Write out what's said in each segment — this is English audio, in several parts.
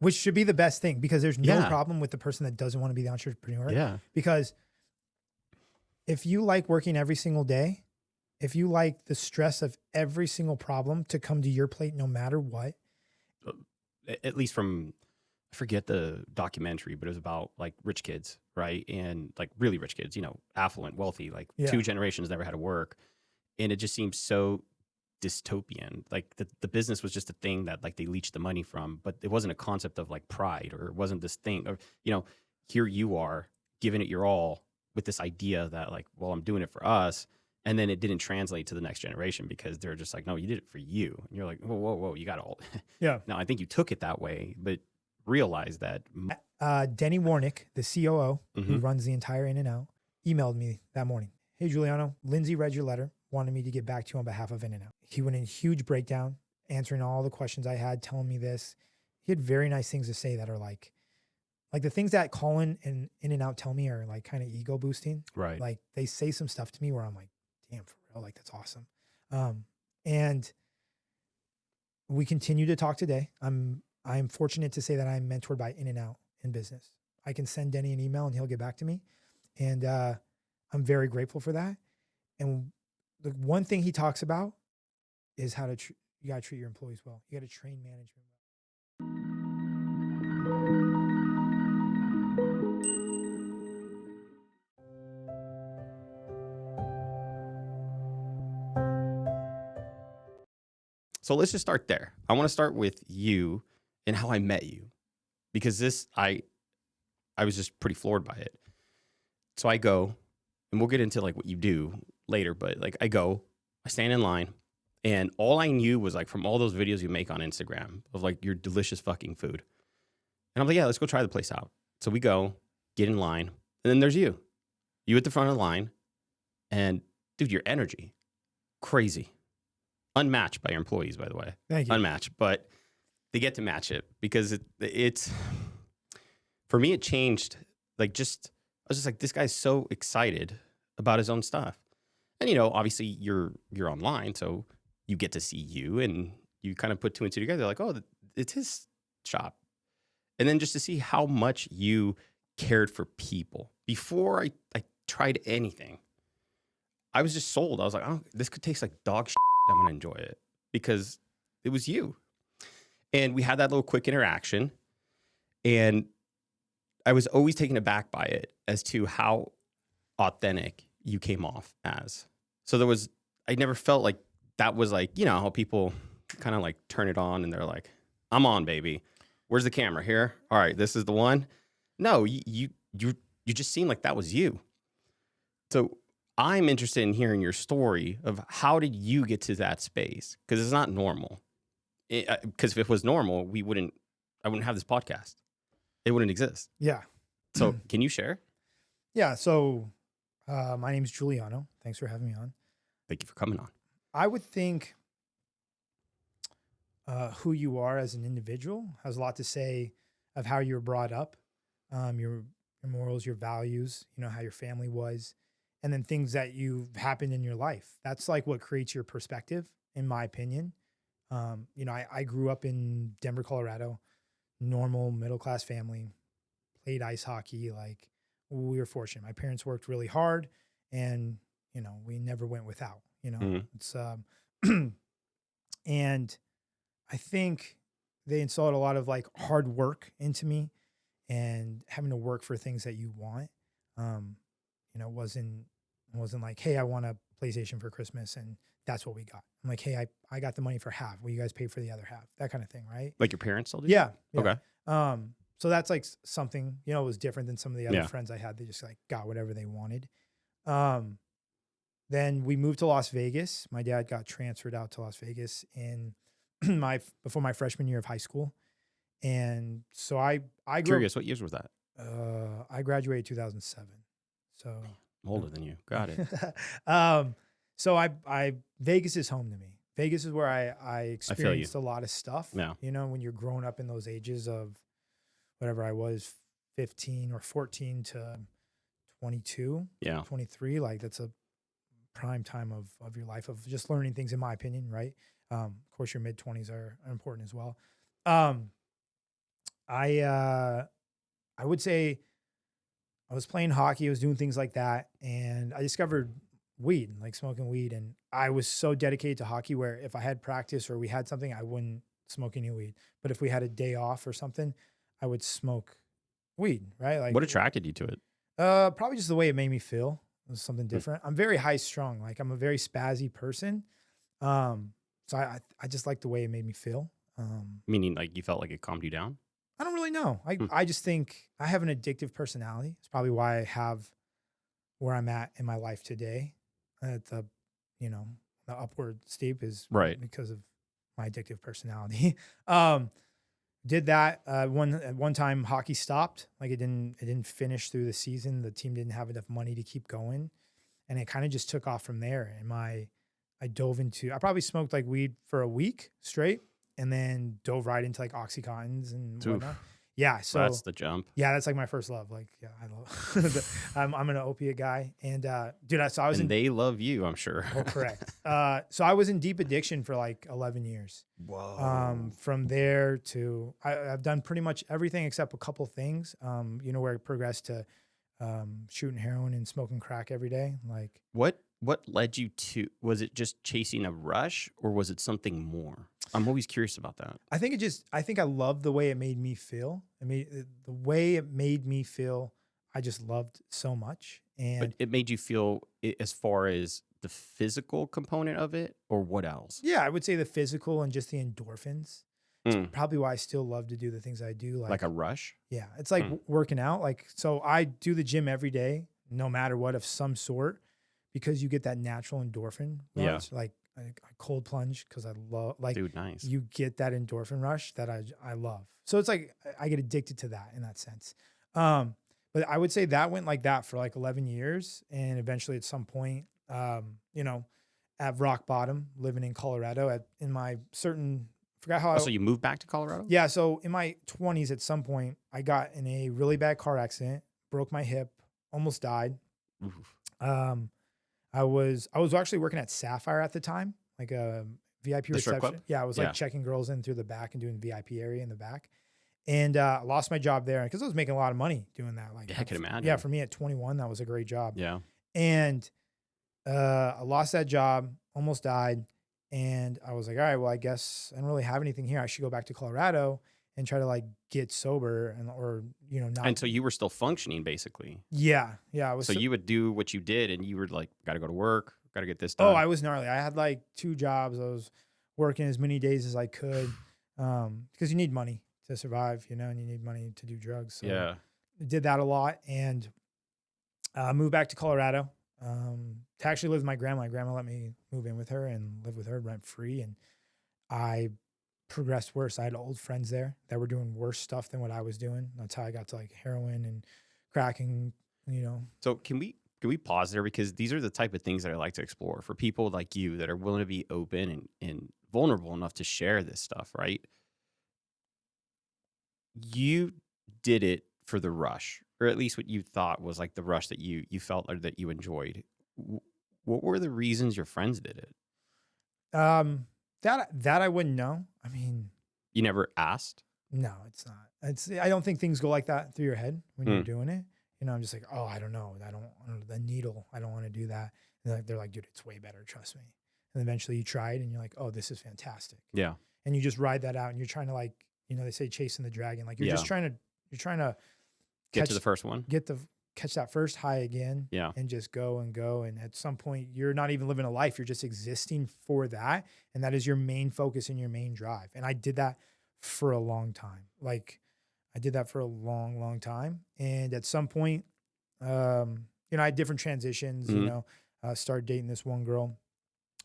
which should be the best thing, because there's no Yeah. problem with the person that doesn't want to be the entrepreneur. Yeah. Because if you like working every single day, if you like the stress of every single problem to come to your plate no matter what. At least from, I forget the documentary, but it was about like rich kids, right? And like really rich kids, you know, affluent, wealthy, like Yeah. 2 generations never had to work. And it just seems so dystopian. Like the business was just a thing that like they leached the money from, but it wasn't a concept of like pride, or it wasn't this thing of, you know, here you are giving it your all with this idea that like, well, I'm doing it for us. And then it didn't translate to the next generation because they're just like, no, you did it for you. And you're like, whoa, whoa, whoa, you got all. Yeah. Now, I think you took it that way, but realize that. Denny Warnick, the COO, who Mhm. runs the entire In-N-Out, emailed me that morning. Hey, Guiliano, Lindsay read your letter, wanted me to get back to you on behalf of In-N-Out. He went in huge breakdown, answering all the questions I had, telling me this. He had very nice things to say that are like the things that Colin and In-N-Out tell me are like kind of ego boosting. Right. Like they say some stuff to me where I'm like, damn, for real, like that's awesome. And we continue to talk today. I'm fortunate to say that I'm mentored by In-N-Out in business. I can send Denny an email and he'll get back to me. And I'm very grateful for that. And the one thing he talks about is how to, you got to treat your employees well. You got to train management well. So let's just start there. I want to start with you and how I met you, because this, I was just pretty floored by it. So I go, and we'll get into like what you do later, but like I stand in line, and all I knew was like from all those videos you make on Instagram of like your delicious fucking food. And I'm like, yeah, let's go try the place out. So we go, get in line, and then there's you at the front of the line, and dude, your energy, crazy. Unmatched by your employees, by the way. Thank you. Unmatched, but they get to match it because it's for me, it changed. Like I was just like, this guy's so excited about his own stuff. And, you know, obviously you're online, so you get to see you and you kind of put 2 and 2 together. Like, oh, it's his shop. And then just to see how much you cared for people before I tried anything, I was just sold. I was like, oh, this could taste like dog shit. I'm going to enjoy it because it was you. And we had that little quick interaction. And I was always taken aback by it as to how authentic you came off as. So I never felt like that was like, you know, how people kind of like turn it on and they're like, I'm on, baby. Where's the camera? Here? All right, this is the one. No, you just seemed like that was you. So I'm interested in hearing your story of how did you get to that space? Because it's not normal. Because if it was normal, I wouldn't have this podcast. It wouldn't exist. Yeah. So can you share? Yeah. So my name is Guiliano. Thanks for having me on. Thank you for coming on. I would think who you are as an individual has a lot to say of how you were brought up, your morals, your values, you know, how your family was, and then things that you've happened in your life. That's like what creates your perspective, in my opinion. You know, I grew up in Denver, Colorado, normal middle-class family, played ice hockey. Like we were fortunate. My parents worked really hard and, you know, we never went without, you know, it's, and I think they installed a lot of like hard work into me and having to work for things that you want. You know, wasn't like, hey, I want a PlayStation for Christmas and that's what we got. I'm like, hey, I got the money for half. Will you guys pay for the other half? That kind of thing, right? Like your parents still do? Yeah. Okay. So that's like something, you know, it was different than some of the other friends I had. They just like got whatever they wanted. Then we moved to Las Vegas. My dad got transferred out to Las Vegas in before my freshman year of high school. And so I grew Curious, what years was that? I graduated 2007. So I'm older than you. Got it. So Vegas is home to me. Vegas is where I experienced a lot of stuff. Yeah. You know, when you're growing up in those ages of whatever I was, 15 or 14 to 22, 23, like that's a prime time of your life of just learning things, in my opinion, right? Of course, your mid-20s are important as well. I would say I was playing hockey, I was doing things like that, and I discovered weed, like smoking weed, and I was so dedicated to hockey where if I had practice or we had something, I wouldn't smoke any weed. But if we had a day off or something, I would smoke weed, right? Like, What attracted you to it? probably just the way it made me feel. It was something Hmm. different. I'm very high strung, like I'm a very spazzy person. Um, so I just like the way it made me feel. Meaning, like you felt like it calmed you down? I don't really know. Hmm. I just think I have an addictive personality. It's probably why I have where I'm at in my life today. At the, you know, the upward steep is Right. because of my addictive personality. um, did that at one time hockey stopped. Like it didn't finish through the season. The team didn't have enough money to keep going, and it kind of just took off from there. And I dove into. I probably smoked like weed for a week straight, and then dove right into like oxycontins and whatnot. Oof. Yeah, That's so the jump. yeah, that's like my first love. Like, yeah, I love. I'm an opiate guy, and dude, so I was And in. they love you, I'm sure. Oh, correct. So I was in deep addiction for like 11 years. Whoa. From there to I've done pretty much everything except a couple things. Where it progressed to shooting heroin and smoking crack every day. Like, What led you to, was it just chasing a rush or was it something more? I'm always curious about that. I think I love the way it made me feel. I mean, the way it made me feel, I just loved so much. But And it made you feel as far as the physical component of it or what else? yeah, I would say the physical and just the endorphins. It's Mm, probably why I still love to do the things I do. like Like, a rush? yeah, it's like Mm, working out. Like, so I do the gym every day, no matter what, of some sort, because you get that natural endorphin yeah. rush. Like I cold plunge because I love, like, Dude, nice. you get that endorphin rush that I love. So it's like I get addicted to that in that sense. Um, but I would say that went like that for like 11 years, and eventually at some point, at rock bottom, living in Colorado, in my certain forgot how Oh, I so you moved back to Colorado? yeah, so in my 20s at some point, I got in a really bad car accident, broke my hip, almost died. Oof. Um, I was actually working at Sapphire at the time, like a VIP The strip club? reception. Yeah, I was like Yeah. checking girls in through the back and doing VIP area in the back. And I lost my job there because I was making a lot of money doing that. Like, Yeah, I can yeah, imagine. for me at 21, that was a great job. Yeah. And I lost that job, almost died, and I was like, all right, well, I guess I don't really have anything here. I should go back to Colorado and try to like get sober and or not. And so you were still functioning basically. Yeah, I was. So you would do what you did and you were like, got to go to work, got to get this Oh, done. I was gnarly. I had like 2 jobs. I was working as many days as I could, because you need money to survive, and you need money to do drugs. So Yeah. I did that a lot, and moved back to Colorado to actually live with my grandma. My grandma let me move in with her and live with her rent free. And I progressed worse. I had old friends there that were doing worse stuff than what I was doing. That's how I got to like heroin and cracking, So can we pause there because these are the type of things that I like to explore for people like you that are willing to be open and vulnerable enough to share this stuff, right? You did it for the rush, or at least what you thought was like the rush that you felt or that you enjoyed. W- What were the reasons your friends did it? that I wouldn't know. I mean, You never asked? no, it's not. I don't think things go like that through your head when you're Hmm. doing it. I'm just like, oh, I don't know. I don't the needle. I don't want to do that. And they're like, dude, it's way better. Trust me. And eventually you try it and you're like, oh, this is fantastic. Yeah. And you just ride that out and you're trying to like, they say chasing the dragon. Like Yeah. you're trying to Get catch, to the first one. catch that first high again. Yeah. And just go and go. And at some point you're not even living a life. You're just existing for that. And that is your main focus and your main drive. And I did that for a long time. Like I did that for a long, long time. And at some point, I had different transitions, Mhm. Started dating this one girl.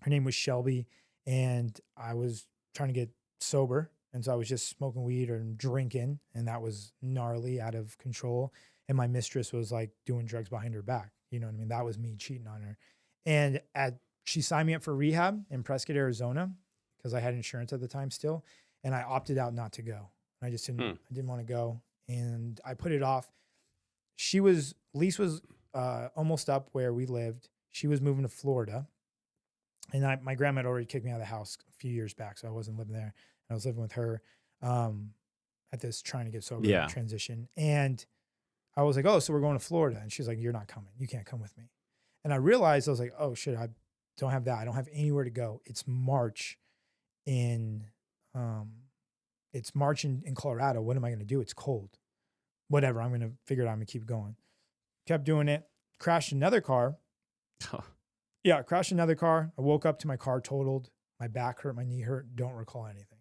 Her name was Shelby. And I was trying to get sober. And so I was just smoking weed or drinking. And that was gnarly, out of control. And my mistress was like doing drugs behind her back. You know what I mean? That was me cheating on her. And she signed me up for rehab in Prescott, Arizona, because I had insurance at the time still. And I opted out not to go. I just Hmm. didn't want to go. And I put it off. Lease was almost up where we lived. She was moving to Florida. And my grandma had already kicked me out of the house a few years back. So I wasn't living there. And I was living with her. Um, at this trying to get sober Yeah. transition. And I was like, oh, so we're going to Florida. And she's like, you're not coming. You can't come with me. And I realized I was like, oh shit, I don't have that. I don't have anywhere to go. It's March in Colorado. What am I going to do? It's cold. Whatever. I'm going to figure it out. I'm going to keep going. Kept doing it. Crashed another car. Yeah, crashed another car. I woke up to my car totaled. My back hurt. My knee hurt. Don't recall anything.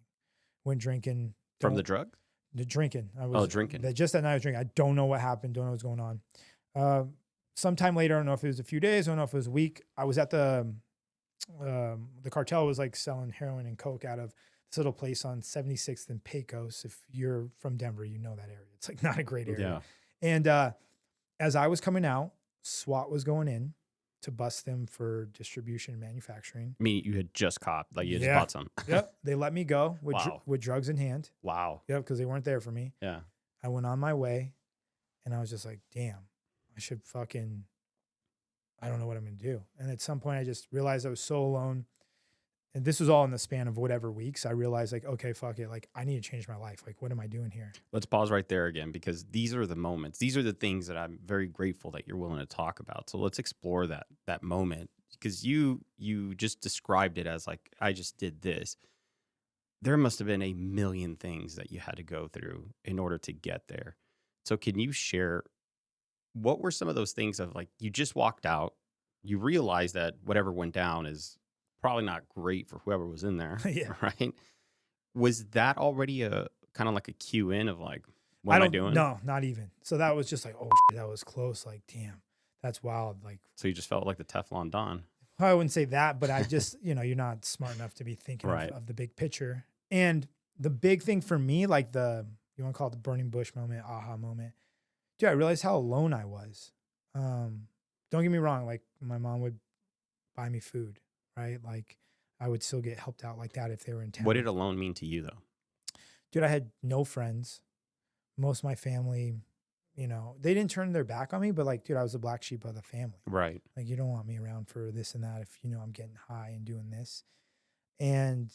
Went drinking. From the drug? The drinking. I was drinking. Just that night I was drinking. I don't know what happened. Don't know what's going on. Sometime later, I don't know if it was a few days. I don't know if it was a week. I was at the cartel was like selling heroin and coke out of this little place on 76th and Pecos. If you're from Denver, you know that area. It's like not a great area. Yeah. And as I was coming out, SWAT was going in to bust them for distribution and manufacturing. I mean, you had just caught, like you just bought some. Yep. They let me go with, Wow. with drugs in hand. Wow. Yep. Because they weren't there for me. Yeah. I went on my way and I was just like, damn, I should fucking, I don't know what I'm going to do. And at some point I just realized I was so alone. And this was all in the span of whatever weeks. I realized like, okay, fuck it. Like I need to change my life. Like, what am I doing here? Let's pause right there again, because these are the moments. These are the things that I'm very grateful that you're willing to talk about. So let's explore that moment, because you just described it as like, I just did this. There must have been a million things that you had to go through in order to get there. So can you share, what were some of those things of like, you just walked out, you realized that whatever went down is probably not great for whoever was in there. Yeah. Right. Was that already a kind of like a cue in of like, what am I doing? No, not even. So that was just like, oh shit, that was close. Like, damn, that's wild. Like, So you just felt like the Teflon Don. I wouldn't say that, but I just, you're not smart enough to be thinking Right. of the big picture. And the big thing for me, like you want to call it the burning bush moment, aha moment. Dude, I realized how alone I was. Don't get me wrong. Like my mom would buy me food, right? Like I would still get helped out like that if they were in town. What did alone mean to you though? Dude, I had no friends. Most of my family, they didn't turn their back on me, but like, dude, I was the black sheep of the family. Right. Like, you don't want me around for this and that if I'm getting high and doing this. And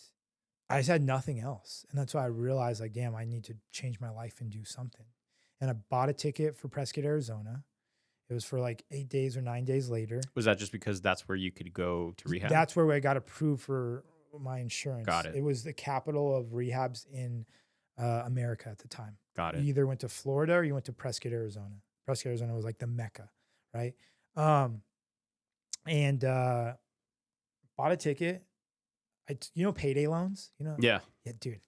I just had nothing else. And that's why I realized, like, damn, I need to change my life and do something. And I bought a ticket for Prescott, Arizona. It was for like 8 days or 9 days later. Was that just because that's where you could go to rehab? That's where I got approved for my insurance. Got it. It was the capital of rehabs in America at the time. Got it. You either went to Florida or you went to Prescott, Arizona. Prescott, Arizona was like the Mecca, right? And bought a ticket. Payday loans, Yeah. Yeah, dude.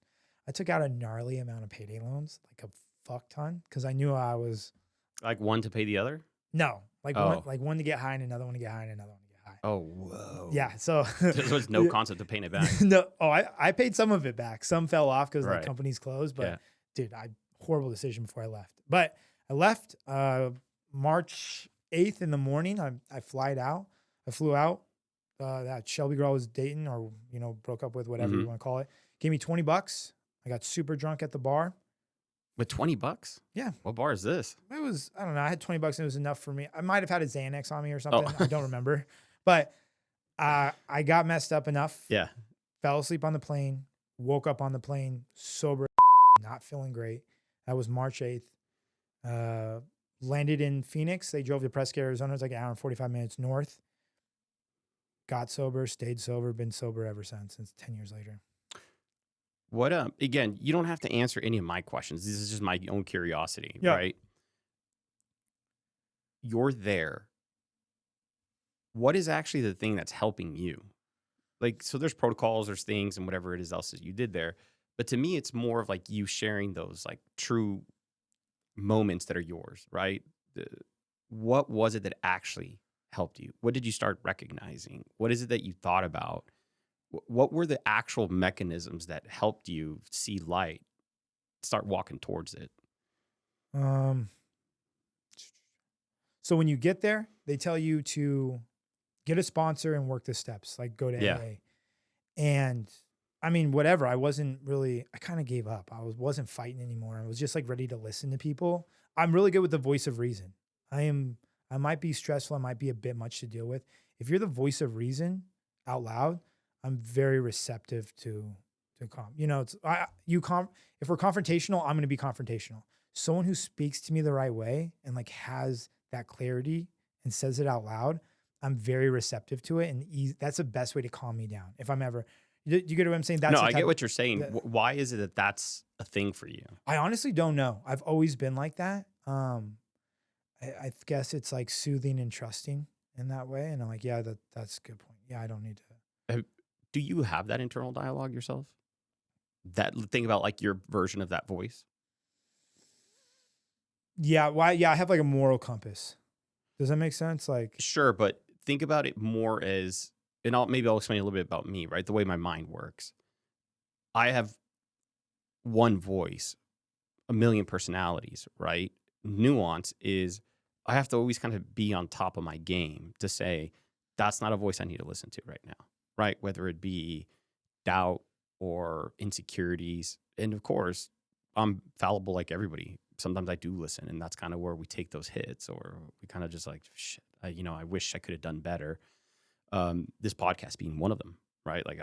I took out a gnarly amount of payday loans, like a fuck ton, because I knew I was Like one to pay the other? no, like Oh. one to get high and another one to get high and another one to get high. Oh, whoa. Yeah, so There was no concept of paying it back. no. Oh, I paid some of it back. Some fell off because Right. the companies closed. But Yeah. dude, horrible decision before I left. But I left March 8th in the morning. I flew out. That Shelby girl I was dating or broke up with, whatever you want to call it, gave me $20. I got super drunk at the bar. With $20? Yeah. What bar is this? It was, I don't know. I had $20 and it was enough for me. I might have had a Xanax on me or something. Oh. I don't remember. But I got messed up enough. Yeah. Fell asleep on the plane. Woke up on the plane sober, not feeling great. That was March 8th. Landed in Phoenix. They drove to Prescott, Arizona. It's like an hour and 45 minutes north. Got sober, stayed sober, been sober ever since. It's 10 years later. What again, you don't have to answer any of my questions. This is just my own curiosity, Yeah. right? You're there. What is actually the thing that's helping you? Like, so there's protocols, there's things and whatever it is else that you did there. But to me, it's more of like you sharing those like true moments that are yours, right? What was it that actually helped you? What did you start recognizing? What is it that you thought about? What were the actual mechanisms that helped you see light, start walking towards it? So when you get there, they tell you to get a sponsor and work the steps, like go to Yeah. AA. And I mean, whatever. I kind of gave up. I wasn't fighting anymore. I was just like ready to listen to people. I'm really good with the voice of reason. I might be stressful. I might be a bit much to deal with. If you're the voice of reason out loud, I'm very receptive to to you know, it's if we're confrontational, I'm going to be confrontational. Someone who speaks to me the right way and like has that clarity and says it out loud, I'm very receptive to it, and that's the best way to calm me down. If I'm ever, do you get what I'm saying? That's No, the I type get what you're saying. that- Why is it that that's a thing for you? I honestly don't know. I've always been like that. I guess it's like soothing and trusting in that way, and I'm like, yeah, that's a good point. Yeah, I don't need to. Do you have that internal dialogue yourself? That think about like your version of that voice. Yeah, why? Yeah, I have like a moral compass. Does that make sense? Like, Sure, but think about it more as, and I'll explain a little bit about me, right? The way my mind works. I have one voice, a million personalities, right? Nuance is I have to always kind of be on top of my game to say that's not a voice I need to listen to right now, right? Whether it be doubt or insecurities. And of course, I'm fallible like everybody. Sometimes I do listen, and that's kind of where we take those hits, or we kind of just like, shit, I wish I could have done better. This podcast being one of them, right? Like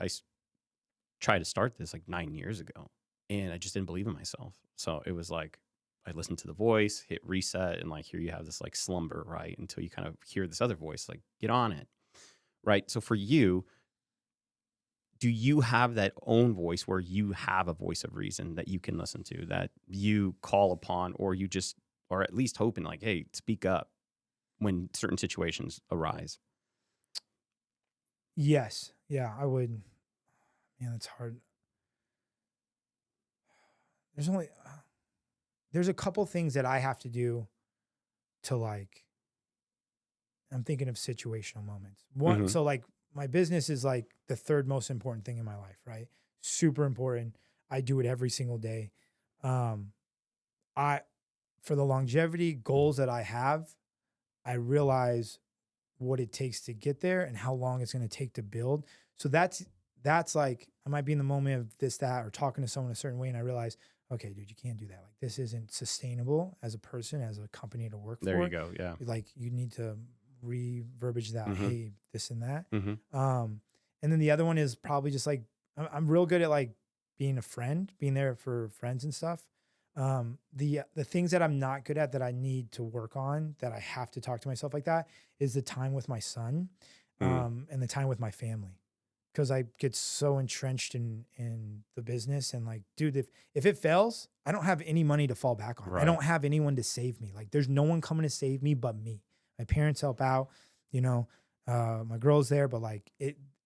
tried to start this like 9 years ago, and I just didn't believe in myself. So it was like, I listened to the voice, hit reset, and like, here you have this like slumber, right? Until you kind of hear this other voice, like, get on it, right? So for you, do you have that own voice where you have a voice of reason that you can listen to, that you call upon, or you just, or at least hoping like, hey, speak up when certain situations arise? yes, yeah, I would. Man, it's hard. There's a couple things that I have to do to like. I'm thinking of situational moments. One, Mhm. so like my business is like the third most important thing in my life, right? Super important. I do it every single day. Um, I for the longevity goals that I have, I realize what it takes to get there and how long it's going to take to build. So that's like I might be in the moment of this, that, or talking to someone a certain way, and I realize, okay, dude, you can't do that. Like this isn't sustainable as a person, as a company to work There for. you go. Yeah. Like you need to re-verbiage that, Mhm. hey, this and that. Mhm. And then the other one is probably just like I'm real good at like being a friend, being there for friends and stuff. The things that I'm not good at that I need to work on, that I have to talk to myself like that, is the time with my son, and the time with my family. Because I get so entrenched in the business, and like, dude, if it fails, I don't have any money to fall back on. I Right. don't have anyone to save me. Like, there's no one coming to save me but me. My parents help out, you know, my girl's there, but like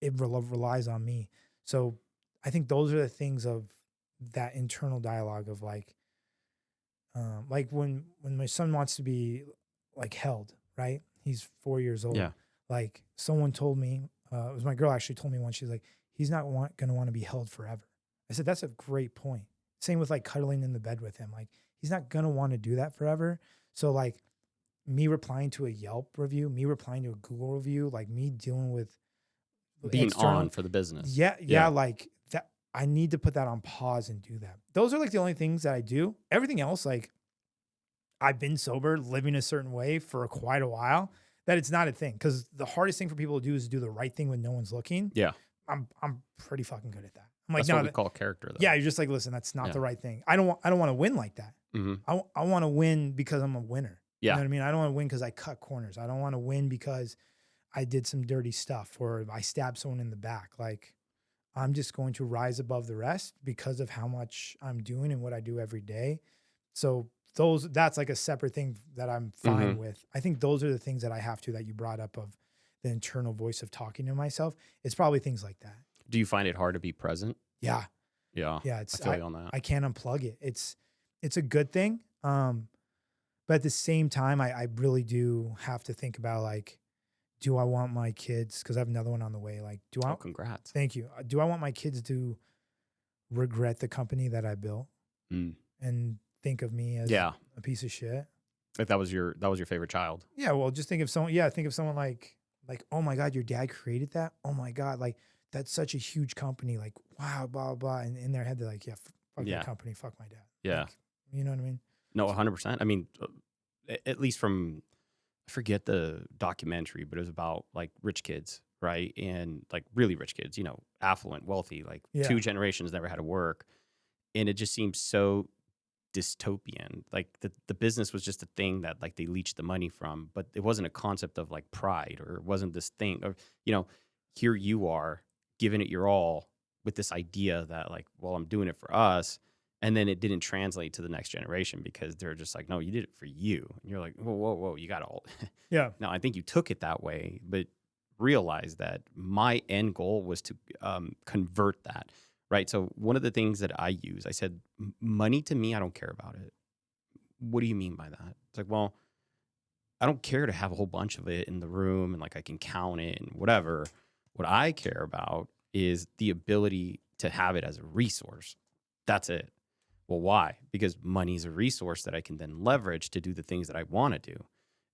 relies on me. So I think those are the things of that internal dialogue of like when my son wants to be like held, right? He's 4 years old. Yeah. Like someone told me, it was my girl actually told me once, she's like, he's not going to want to be held forever. I said, that's a great point. Same with like cuddling in the bed with him. Like he's not going to want to do that forever. So like me replying to a Yelp review, me replying to a Google review, like me dealing with Being external, on for the business. yeah, like that. I need to put that on pause and do that. Those are like the only things that I do. Everything else, like I've been sober, living a certain way for quite a while, that it's not a thing. Because the hardest thing for people to do is do the right thing when no one's looking. Yeah. I'm pretty fucking good at that. I'm like, That's no, what we call character, though. yeah, you're just like, listen, that's not Yeah. the right thing. I don't want to win like that. Mhm. I want to win because I'm a winner. You Yeah. know what I mean? I don't want to win because I cut corners. I don't want to win because I did some dirty stuff or I stabbed someone in the back. Like I'm just going to rise above the rest because of how much I'm doing and what I do every day. So that's like a separate thing that I'm fine Mhm. with. I think those are the things that I have to, that you brought up, of the internal voice of talking to myself. It's probably things like that. Do you find it hard to be present? Yeah. Yeah. Yeah. I feel you on that. I can't unplug it. It's a good thing. But at the same time, I really do have to think about like, do I want my kids? Because I have another one on the way. Like, Oh, congrats. thank you. Do I want my kids to regret the company that I built Mm. and think of me as Yeah. a piece of shit? If that was your favorite child. Yeah. Well, just think of someone. Yeah. Think of someone like, oh my God, your dad created that. Oh my God. Like, that's such a huge company. Like, wow, blah, blah. And in their head, they're like, yeah, fuck Yeah. that company. Fuck my dad. Yeah. Like, you know what I mean? No, 100%. I mean, at least from, I forget the documentary, but it was about like rich kids right? And like really rich kids, affluent, wealthy, like Yeah. 2 generations never had to work. And it just seems so dystopian. Like the business was just a thing that like they leached the money from, but it wasn't a concept of like pride, or it wasn't this thing of, here you are giving it your all with this idea that like, well, I'm doing it for us. And then it didn't translate to the next generation because they're just like, no, you did it for you. And you're like, whoa, whoa, whoa, you got all. Yeah. Now, I think you took it that way, but realize that my end goal was to convert that, right? So one of the things that I use, I said, money to me, I don't care about it. What do you mean by that? It's like, well, I don't care to have a whole bunch of it in the room and like I can count it and whatever. What I care about is the ability to have it as a resource. That's it. Well, why? Because money is a resource that I can then leverage to do the things that I want to do.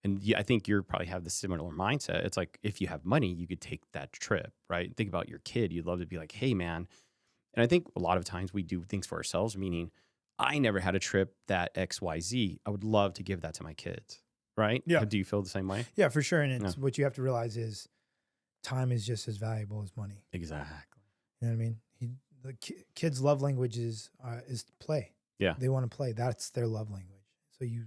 And I think you probably have the similar mindset. It's like if you have money, you could take that trip, right? Think about your kid. You'd love to be like, hey, man. And I think a lot of times we do things for ourselves, meaning I never had a trip that XYZ. I would love to give that to my kids, right? Yeah. Do you feel the same way? Yeah, for sure. And it's Yeah. what you have to realize is time is just as valuable as money. Exactly. You know what I mean? The kids' love language is play. Yeah. They want to play. That's their love language. So you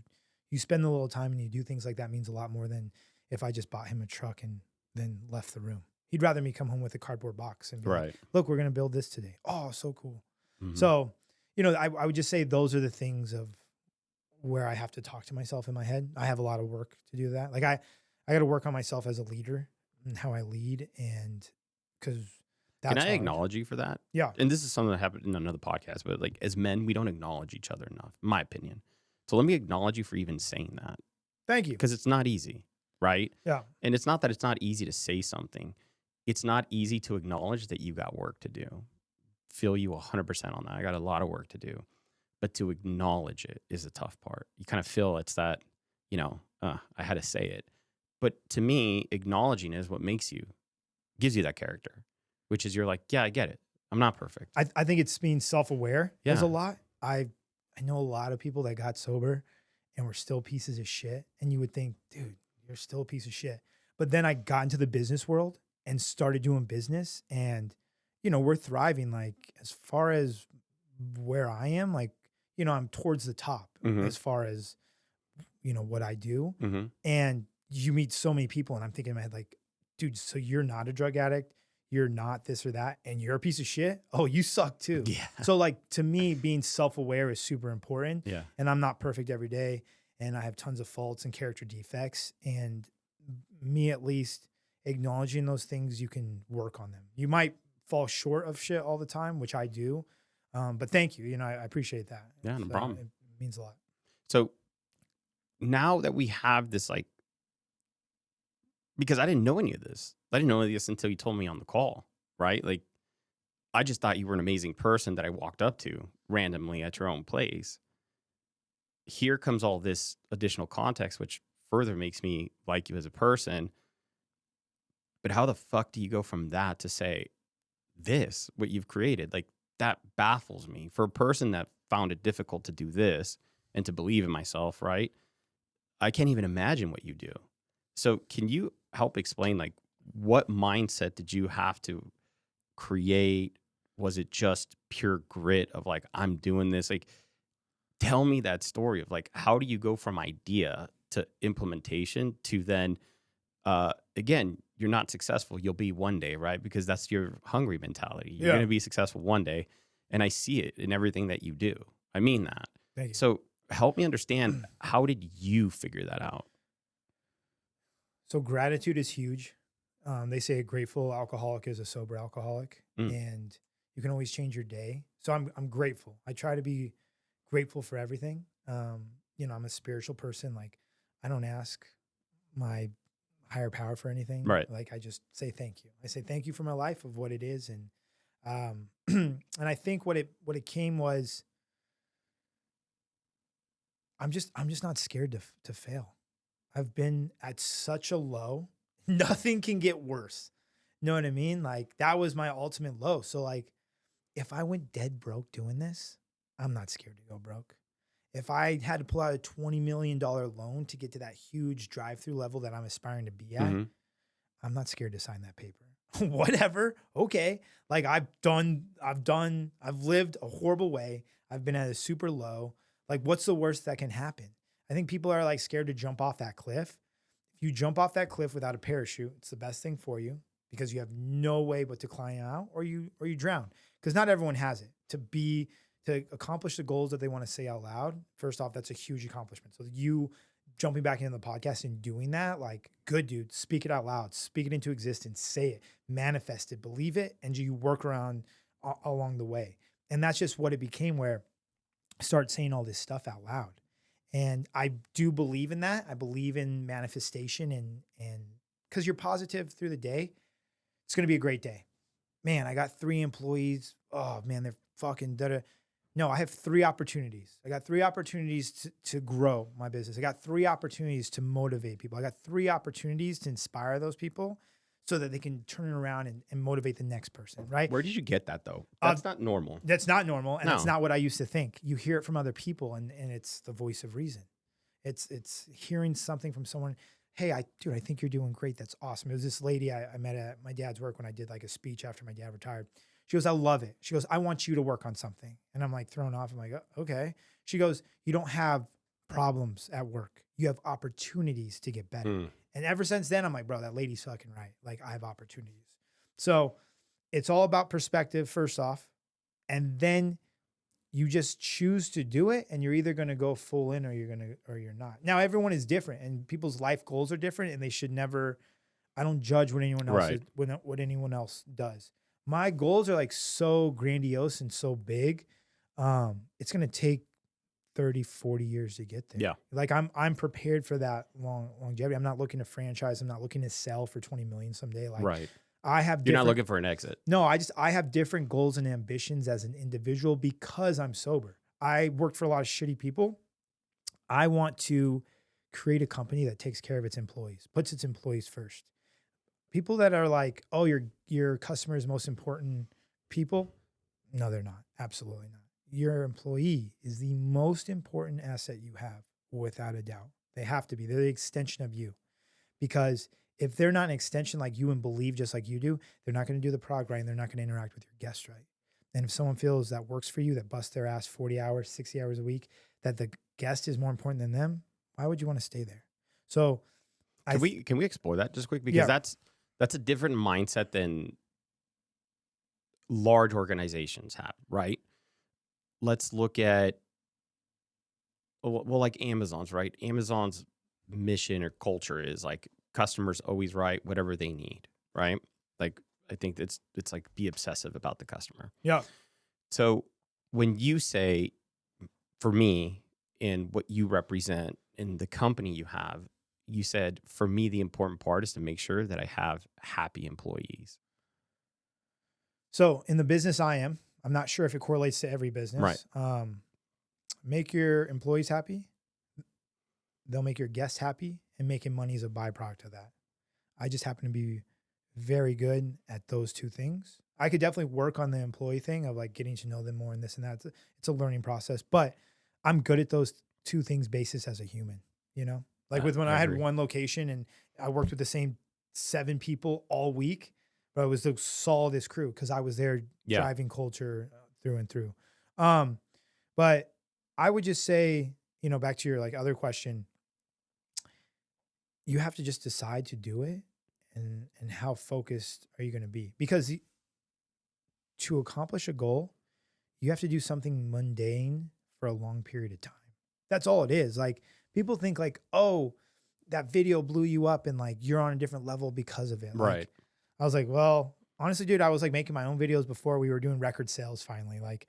spend a little time and you do things like that means a lot more than if I just bought him a truck and then left the room. He'd rather me come home with a cardboard box and be like, Right. look, we're going to build this today. Oh, so cool. Mhm. So, I would just say those are the things of where I have to talk to myself in my head. I have a lot of work to do that. Like I got to work on myself as a leader and how I lead, and because that's Can I hard. acknowledge you for that? Yeah. And this is something that happened in another podcast, but like as men, we don't acknowledge each other enough, in my opinion. So let me acknowledge you for even saying that, Thank you. because it's not easy, right? Yeah. And it's not that it's not easy to say something. It's not easy to acknowledge that you got work to do. Feel you 100% on that. I got a lot of work to do. But to acknowledge it is the tough part. You kind of feel it's that, I had to say it. But to me, acknowledging is what gives you that character, which is you're like, yeah, I get it. I'm not perfect. I think it's being self-aware. There's a Yeah. lot. I know a lot of people that got sober and were still pieces of shit. And you would think, dude, you're still a piece of shit. But then I got into the business world and started doing business, and we're thriving. Like as far as where I am, like, I'm towards the top Mhm. as far as, what I do. Mm-hmm. And you meet so many people, and I'm thinking in my head, like, dude, so you're not a drug addict, you're not this or that, and you're a piece of shit. Oh, you suck too. Yeah. So like, to me, being self-aware is super important. Yeah. And I'm not perfect every day, and I have tons of faults and character defects, and me at least acknowledging those things, you can work on them. You might fall short of shit all the time, which I do. But thank you. I appreciate that. Yeah, no So problem. it means a lot. So now that we have this, like, because I didn't know any of this. I didn't know any of this until you told me on the call, right? Like, I just thought you were an amazing person that I walked up to randomly at your own place. Here comes all this additional context, which further makes me like you as a person. But how the fuck do you go from that to say this, what you've created? Like, that baffles me. For a person that found it difficult to do this and to believe in myself, right? I can't even imagine what you do. So can you help explain, like, what mindset did you have to create? Was it just pure grit of like, I'm doing this? Like, tell me that story of like, how do you go from idea to implementation to then, again, you're not successful. You'll be one day, right? Because that's your hungry mentality. You're going to be successful one day. And I see it in everything that you do. I mean that. Thank you. So help me understand, how did you figure that out? So gratitude is huge. They say a grateful alcoholic is a sober alcoholic, and you can always change your day. So I'm grateful. I try to be grateful for everything. I'm a spiritual person. Like, I don't ask my higher power for anything. Right. Like, I just say thank you. I say thank you for my life of what it is, and and I think what it came was, I'm just not scared to fail. I've been at such a low. Nothing can get worse. Know what I mean? Like, that was my ultimate low. So like, if I went dead broke doing this, I'm not scared to go broke. If I had to pull out a $20 million loan to get to that huge drive-through level that I'm aspiring to be at, Mhm. I'm not scared to sign that paper. Whatever. Okay. Like I've lived a horrible way. I've been at a super low. Like what's the worst that can happen? I think people are like scared to jump off that cliff. If you jump off that cliff without a parachute, it's the best thing for you because you have no way but to climb out or you drown. Because not everyone has it. To accomplish the goals that they want to say out loud, first off, that's a huge accomplishment. So you jumping back into the podcast and doing that, like, good, dude, speak it out loud, speak it into existence, say it, manifest it, believe it, and you work around along the way. And that's just what it became, where I start saying all this stuff out loud. And I do believe in that. I believe in manifestation and because you're positive through the day, it's going to be a great day. Man, I got 3 employees. Oh man, they're fucking da-da. No, I have 3 opportunities. I got 3 opportunities to grow my business. I got 3 opportunities to motivate people. I got 3 opportunities to inspire those people so that they can turn it around and motivate the next person, right? Where did you get that though? That's not normal. That's not normal. And that's No. not what I used to think. You hear it from other people and it's the voice of reason. It's hearing something from someone. Hey, I think you're doing great. That's awesome. It was this lady I met at my dad's work when I did like a speech after my dad retired. She goes, I love it. She goes, I want you to work on something. And I'm like thrown off. I'm like, "Oh, okay." She goes, you don't have problems at work. You have opportunities to get better. Mm. And ever since then, I'm like, bro, that lady's fucking right. Like I have opportunities. So it's all about perspective first off. And then you just choose to do it. And you're either going to go full in or you're not. Now, everyone is different and people's life goals are different and they should never, I don't judge what anyone else Right. what anyone else does. My goals are like so grandiose and so big. It's going to take 30, 40 years to get there. Yeah. Like I'm prepared for that longevity. I'm not looking to franchise. I'm not looking to sell for 20 million someday. Like Right. I have You're not different, looking for an exit. no, I have different goals and ambitions as an individual because I'm sober. I worked for a lot of shitty people. I want to create a company that takes care of its employees, puts its employees first. People that are like, oh, your customer's most important people. No, they're not. Absolutely not. Your employee is the most important asset you have, without a doubt. They have to be. They're the extension of you. Because if they're not an extension like you and believe just like you do, they're not going to do the prog right and they're not going to interact with your guests right. And if someone feels that works for you, that busts their ass 40 hours, 60 hours a week, that the guest is more important than them, why would you want to stay there? So Can we explore that just quick? Because Yeah. that's a different mindset than large organizations have, right? Let's look at, well, like Amazon's, right? Amazon's mission or culture is like customers always right, whatever they need, right? Like I think it's like be obsessive about the customer. Yeah. So when you say, for me, and what you represent in the company you have, you said, for me, the important part is to make sure that I have happy employees. So in the business I'm not sure if it correlates to every business. Right. Make your employees happy. They'll make your guests happy, and making money is a byproduct of that. I just happen to be very good at those 2 things. I could definitely work on the employee thing of like getting to know them more and this and that. It's a learning process, but I'm good at those 2 things basis as a human, you know? Like with when I had agree. one location and I worked with the same 7 people all week, but it was the solidest crew because I was there Yeah. driving culture through and through. But I would just say, you know, back to your like other question, you have to just decide to do it and how focused are you going to be? Because to accomplish a goal, you have to do something mundane for a long period of time. That's all it is. Like people think like, oh, that video blew you up and like you're on a different level because of it. Like, Right. I was like, well, honestly, dude, I was like making my own videos before we were doing record sales finally. Like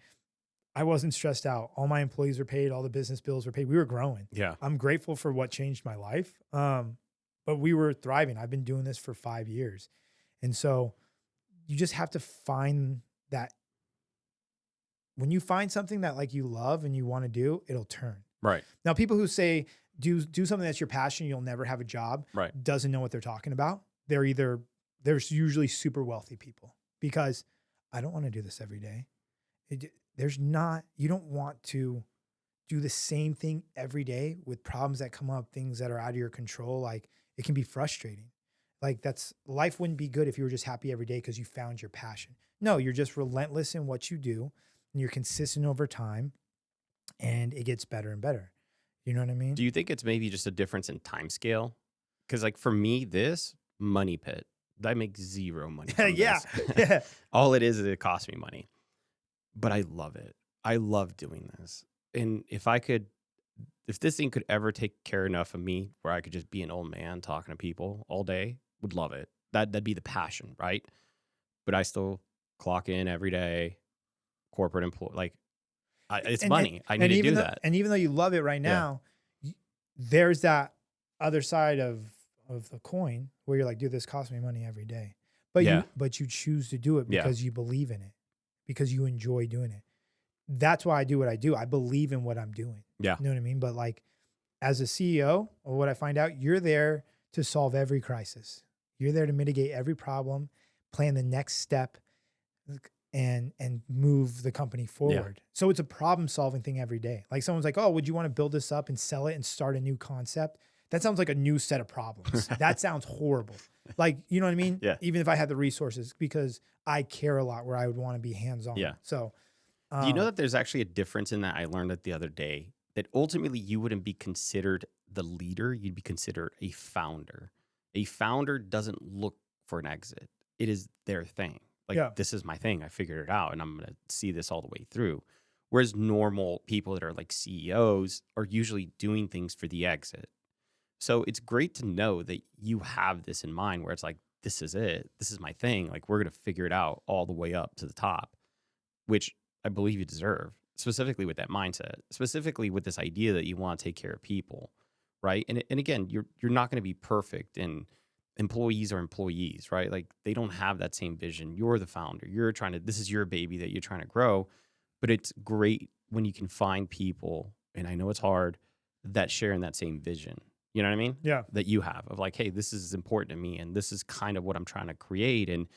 I wasn't stressed out. All my employees were paid. All the business bills were paid. We were growing. Yeah. I'm grateful for what changed my life. But we were thriving. I've been doing this for 5 years. And so you just have to find that when you find something that like you love and you want to do, it'll turn. Right. Now, people who say do something that's your passion, you'll never have a job, Right. doesn't know what they're talking about. They're usually super wealthy people because I don't want to do this every day. You don't want to do the same thing every day with problems that come up, things that are out of your control. Like it can be frustrating. Like life wouldn't be good if you were just happy every day because you found your passion. No, you're just relentless in what you do and you're consistent over time and it gets better and better. You know what I mean? Do you think it's maybe just a difference in time scale? Because like for me, this money pit, I make zero money from Yeah. this. Yeah. All it is it costs me money. But I love it. I love doing this. And if this thing could ever take care enough of me where I could just be an old man talking to people all day, would love it. That'd be the passion, right? But I still clock in every day, corporate employee. Like, it's money. I need to do that. And even though you love it right Yeah. now, there's that other side of the coin where you're like, dude, this costs me money every day. But Yeah. you choose to do it Yeah. because you believe in it, because you enjoy doing it. That's why I do what I do. I believe in what I'm doing. Yeah. You know what I mean? But like as a CEO, or what I find out, you're there to solve every crisis. You're there to mitigate every problem, plan the next step, and move the company forward. So it's a problem solving thing every day. Like someone's like, "Oh, would you want to build this up and sell it and start a new concept?" That sounds like a new set of problems. That sounds horrible. Like, you know what I mean? Yeah. Even if I had the resources, because I care a lot where I would want to be hands-on. Yeah. So Do you know that there's actually a difference in that? I learned it the other day, that ultimately you wouldn't be considered the leader. You'd be considered a founder. A founder doesn't look for an exit. It is their thing. Like, this is my thing. I figured it out and I'm going to see this all the way through. Whereas normal people that are like CEOs are usually doing things for the exit. So it's great to know that you have this in mind where it's like, this is it. This is my thing. Like, we're going to figure it out all the way up to the top, which I believe you deserve, specifically with that mindset, specifically with this idea that you want to take care of people, right? And again, you're not going to be perfect, and employees are employees, right? Like, they don't have that same vision. You're the founder. This is your baby that you're trying to grow, but it's great when you can find people, and I know it's hard, that share in that same vision. You know what I mean? Yeah. That you have of like, hey, this is important to me, and this is kind of what I'm trying to create. And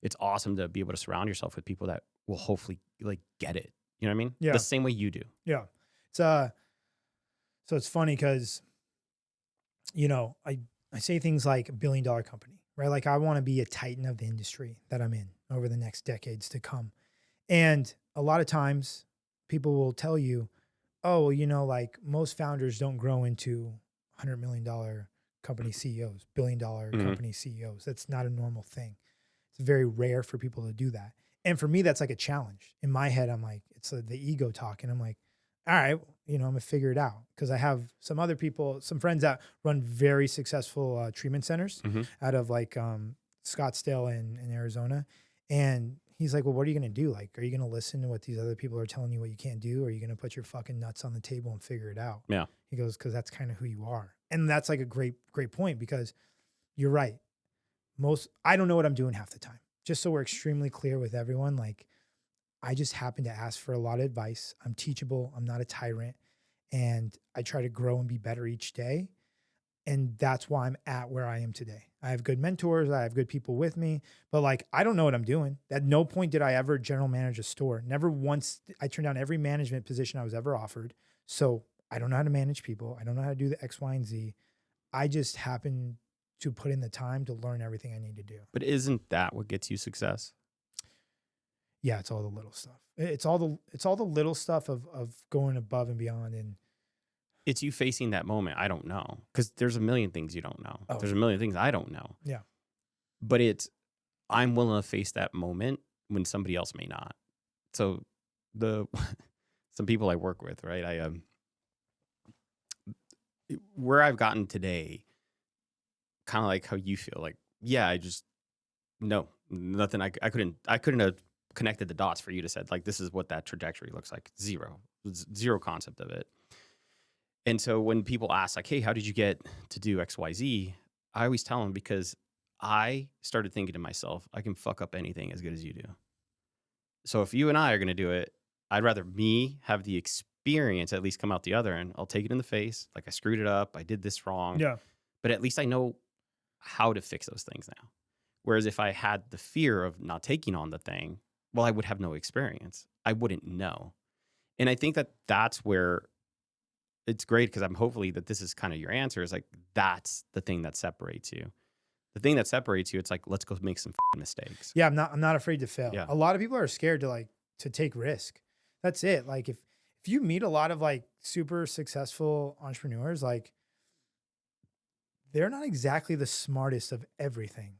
it's awesome to be able to surround yourself with people that will hopefully like get it. You know what I mean? Yeah. The same way you do. Yeah. So it's funny because, you know, I say things like $1 billion company, right? Like I want to be a titan of the industry that I'm in over the next decades to come. And a lot of times people will tell you, oh, well, you know, like most founders don't grow into $100 million company CEOs, $1 billion company CEOs. That's not a normal thing. It's very rare for people to do that. And for me, that's like a challenge. In my head, I'm like, it's the ego talk. And I'm like, all right, you know, I'm gonna figure it out. Cause I have some other people, some friends that run very successful treatment centers out of like Scottsdale in Arizona. And he's like, well, what are you gonna do? Like, are you gonna listen to what these other people are telling you what you can't do? Or are you gonna put your fucking nuts on the table and figure it out? Yeah. He goes, cause that's kind of who you are. And that's like a great point because you're right. I don't know what I'm doing half the time. Just so we're extremely clear with everyone, like I just happen to ask for a lot of advice. I'm teachable. I'm not a tyrant. And I try to grow and be better each day. And that's why I'm at where I am today. I have good mentors. I have good people with me. But like, I don't know what I'm doing. At no point did I ever general manage a store. Never once. I turned down every management position I was ever offered. So I don't know how to manage people. I don't know how to do the X, Y, and Z. I just happen to put in the time to learn everything I need to do. But isn't that what gets you success? Yeah, it's all the little stuff. It's all the little stuff of going above and beyond. And it's you facing that moment. I don't know. Because there's a million things you don't know. Oh. There's a million things I don't know. Yeah. But I'm willing to face that moment when somebody else may not. So some people I work with, right? Where I've gotten today, kind of like how you feel, like, yeah, I just nothing. I couldn't have connected the dots for you to said like, this is what that trajectory looks like. Zero concept of it. And so when people ask like, hey, how did you get to do XYZ? I always tell them, because I started thinking to myself, I can fuck up anything as good as you do. So if you and I are going to do it, I'd rather me have the experience, at least come out the other end. I'll take it in the face. Like, I screwed it up. I did this wrong. Yeah. But at least I know how to fix those things now. Whereas if I had the fear of not taking on the thing, well, I would have no experience. I wouldn't know. And I think that that's where it's great, because I'm hopefully that this is kind of your answer, is like, that's the thing that separates you. the thing that separates you, it's like, let's go make some mistakes. Yeah, I'm not afraid to fail. Yeah. A lot of people are scared to take risk. That's it. Like if you meet a lot of like super successful entrepreneurs, like they're not exactly the smartest of everything.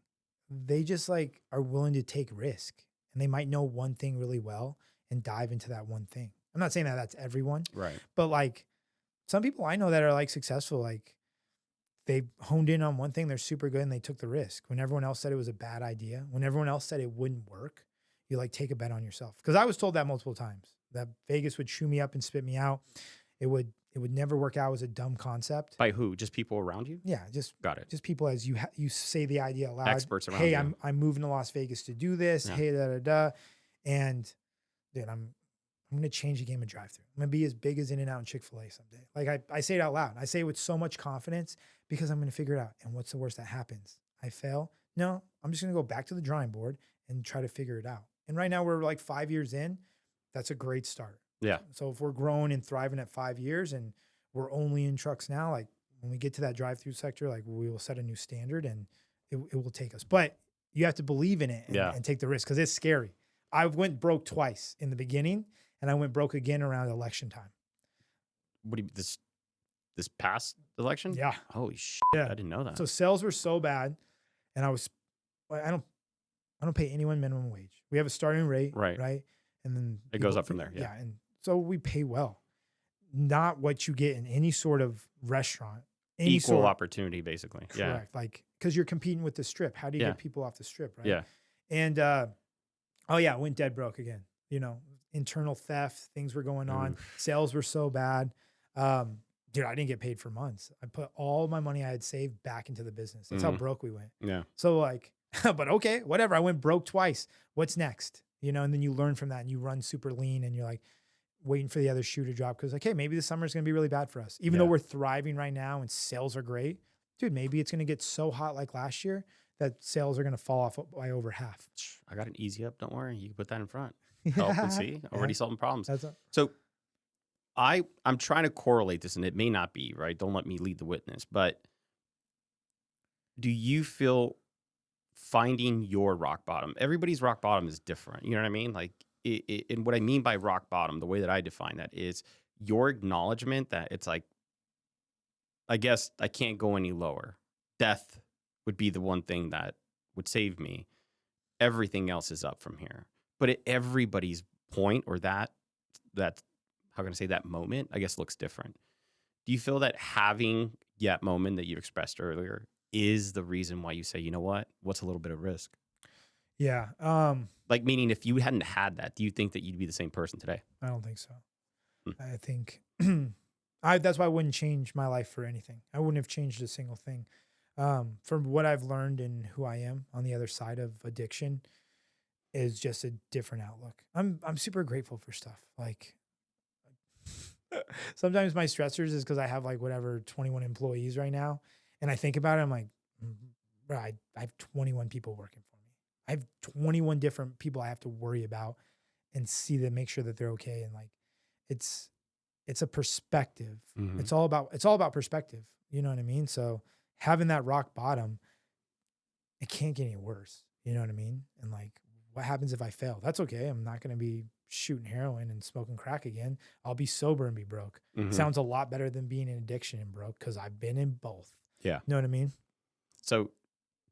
They just like are willing to take risk, and they might know one thing really well and dive into that one thing. I'm not saying that that's everyone, Right. but like some people I know that are like successful, like they honed in on one thing, they're super good, and they took the risk. When everyone else said it was a bad idea, when everyone else said it wouldn't work, you like take a bet on yourself. Because I was told that multiple times, that Vegas would chew me up and spit me out. It would never work out. It was a dumb concept. By who? Just people around you? Yeah, just Got it. just people as you say the idea aloud. Experts around Hey, you. I'm moving to Las Vegas to do this. Yeah. Hey, da da da. And dude, I'm gonna change the game of drive-thru. I'm gonna be as big as In-N-Out and Chick-fil-A someday. Like I say it out loud. I say it with so much confidence because I'm gonna figure it out. And what's the worst that happens? I fail? No, I'm just gonna go back to the drawing board and try to figure it out. And right now we're like 5 years in. That's a great start. Yeah. So if we're growing and thriving at 5 years and we're only in trucks now, like when we get to that drive-through sector, like we will set a new standard and it will take us. But you have to believe in it and take the risk because it's scary. I went broke twice in the beginning, and I went broke again around election time. What do you this past election? Yeah. Holy shit. Yeah. I didn't know that. So sales were so bad, and I don't pay anyone minimum wage. We have a starting rate, right? And then it goes up from there. Yeah. And so we pay well. Not what you get in any sort of restaurant. Equal opportunity, basically. Correct. Yeah. Like, because you're competing with the strip. How do you get people off the strip, right? Yeah. And I went dead broke again. Internal theft, things were going on. Sales were so bad. Dude, I didn't get paid for months. I put all my money I had saved back into the business. That's how broke we went. Yeah. So like, but okay, whatever. I went broke twice. What's next? And then you learn from that and you run super lean and you're like waiting for the other shoe to drop. Cause like, hey, maybe the summer is going to be really bad for us. Even though we're thriving right now and sales are great, dude, maybe it's going to get so hot like last year that sales are going to fall off by over half. I got an easy up. Don't worry. You can put that in front. Help and see. Already solving problems. So I'm trying to correlate this, and it may not be, right? Don't let me lead the witness. But do you feel finding your rock bottom? Everybody's rock bottom is different. You know what I mean? Like, and what I mean by rock bottom, the way that I define that is your acknowledgement that it's like, I guess I can't go any lower. Death would be the one thing that would save me. Everything else is up from here. But at everybody's point or that how can I say that moment, I guess looks different. Do you feel that having that moment that you expressed earlier is the reason why you say, you know what's a little bit of risk? Yeah. Like meaning if you hadn't had that, do you think that you'd be the same person today? I don't think so. I think that's why I wouldn't change my life for anything. I wouldn't have changed a single thing. From what I've learned and who I am on the other side of addiction is just a different outlook. I'm super grateful for stuff. Like sometimes my stressors is because I have like whatever 21 employees right now. And I think about it, I'm like, bro, I have 21 people working for me. I have 21 different people I have to worry about and see them, make sure that they're okay. And like, it's a perspective. Mm-hmm. It's all about perspective. You know what I mean? So having that rock bottom, it can't get any worse. You know what I mean? And like, what happens if I fail? That's okay. I'm not going to be shooting heroin and smoking crack again. I'll be sober and be broke. Mm-hmm. Sounds a lot better than being in addiction and broke because I've been in both. Yeah. Know what I mean? So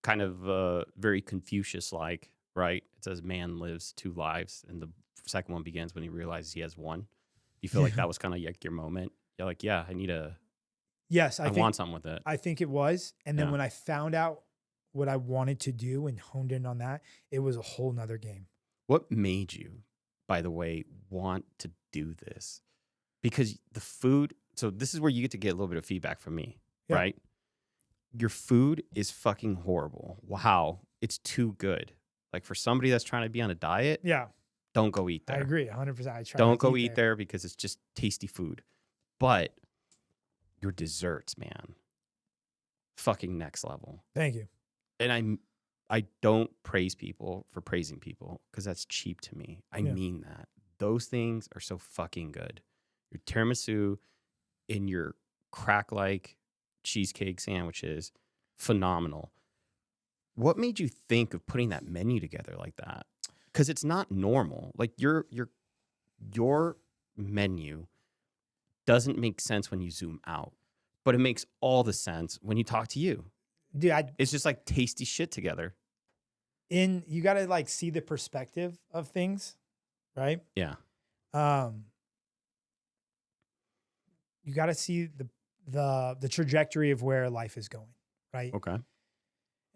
kind of very Confucius-like, right? It says man lives 2 lives and the second one begins when he realizes he has one. You feel like that was kind of like your moment? You're like, yeah, I want something with it. I think it was. And then when I found out what I wanted to do and honed in on that, it was a whole nother game. What made you, by the way, want to do this? Because the food, so this is where you get to get a little bit of feedback from me, right? Your food is fucking horrible. Wow. It's too good. Like for somebody that's trying to be on a diet, don't go eat there. I agree 100%. Don't go eat there because it's just tasty food. But your desserts, man, fucking next level. Thank you. And I don't praise people for praising people because that's cheap to me. I mean that. Those things are so fucking good. Your tiramisu and your crack-like cheesecake sandwiches, phenomenal. what made you think of putting that menu together like that? Because it's not normal. Like your menu doesn't make sense when you zoom out, but it makes all the sense when you talk to you. Dude, It's just like tasty shit together. you got to like see the perspective of things, right? Yeah. You got to see the trajectory of where life is going, right? Okay.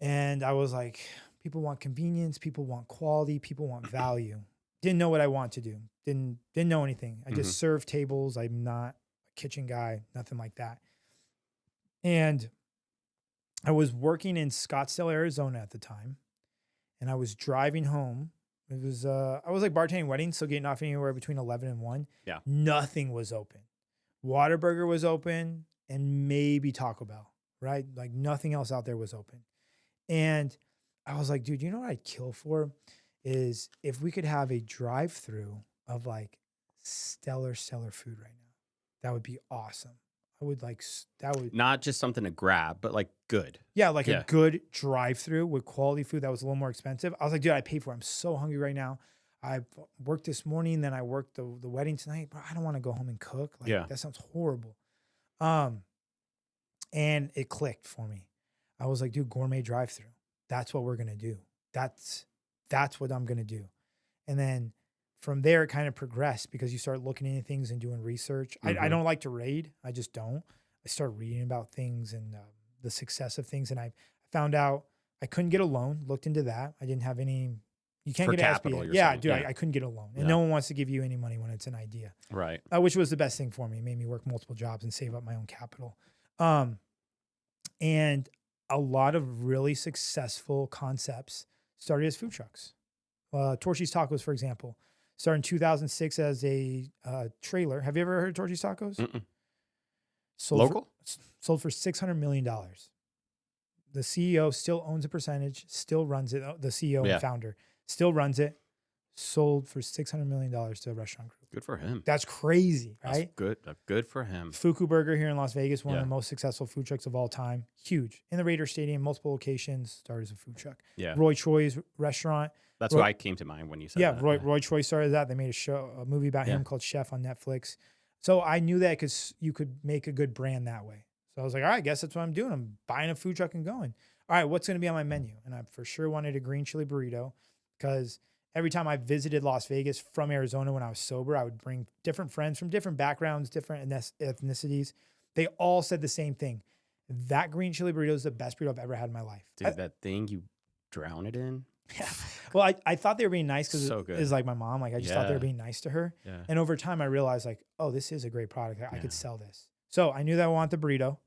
And I was like, people want convenience, people want quality, people want value. Didn't know what I want to do. Didn't know anything. I just serve tables. I'm not a kitchen guy, nothing like that. And I was working in Scottsdale, Arizona at the time, and I was driving home. It was I was like bartending weddings, so getting off anywhere between 11 and 1. Yeah. Nothing was open. Whataburger was open and maybe Taco Bell, right? Like nothing else out there was open. And I was like, dude, you know what I'd kill for is if we could have a drive-through of like stellar food right now. That would be awesome. I would like, that would. Not just something to grab, but like good. Yeah, like a good drive-through with quality food that was a little more expensive. I was like, dude, I paid for it. I'm so hungry right now. I worked this morning, then I worked the wedding tonight, but I don't want to go home and cook. Like that sounds horrible. And it clicked for me. I was like, dude, gourmet drive-through. That's what we're gonna do. That's what I'm gonna do. And then from there, it kind of progressed because you start looking into things and doing research. I don't like to raid. I just don't. I start reading about things and the success of things. And I found out I couldn't get a loan. Looked into that. I didn't have any. You can't For get capital, SBA. you're Yeah, saying. dude, Yeah. I couldn't get a loan. And no one wants to give you any money when it's an idea. Right. Which was the best thing for me. It made me work multiple jobs and save up my own capital. And a lot of really successful concepts started as food trucks. Torchy's Tacos, for example, started in 2006 as a trailer. Have you ever heard of Torchy's Tacos? Mm-mm. Local? Sold for $600 million. The CEO still owns a percentage, still runs it. The CEO and founder still runs it. Sold for $600 million to a restaurant group. Good for him. That's crazy, right? That's good. Good for him. Fuku Burger here in Las Vegas, one of the most successful food trucks of all time. Huge. In the Raider Stadium, multiple locations, started as a food truck. Yeah. Roy Choi's restaurant. That's why I came to mind when you said that. Roy Choi started that. They made a movie about him called Chef on Netflix. So I knew that because you could make a good brand that way. So I was like, all right, I guess that's what I'm doing. I'm buying a food truck and going. All right, what's going to be on my menu? And I for sure wanted a green chili burrito because every time I visited Las Vegas from Arizona when I was sober, I would bring different friends from different backgrounds, different ethnicities. They all said the same thing. That green chili burrito is the best burrito I've ever had in my life. Dude, that thing you drown it in? Yeah. Well, I thought they were being nice because So good. it's like my mom. Like I just thought they were being nice to her. Yeah. And over time, I realized like, oh, this is a great product. I could sell this. So I knew that I wanted the burrito.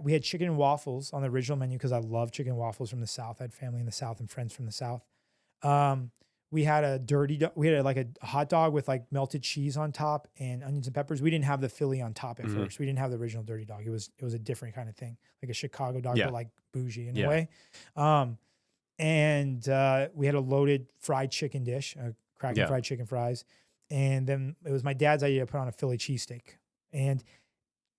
We had chicken and waffles on the original menu because I love chicken and waffles from the South. I had family in the South and friends from the South. We had like a hot dog with like melted cheese on top and onions and peppers. We didn't have the Philly on top at first. We didn't have the original dirty dog. It was a different kind of thing, like a Chicago dog, but like bougie in a way. And we had a loaded fried chicken dish, cracking fried chicken fries. And then it was my dad's idea to put on a Philly cheesesteak. And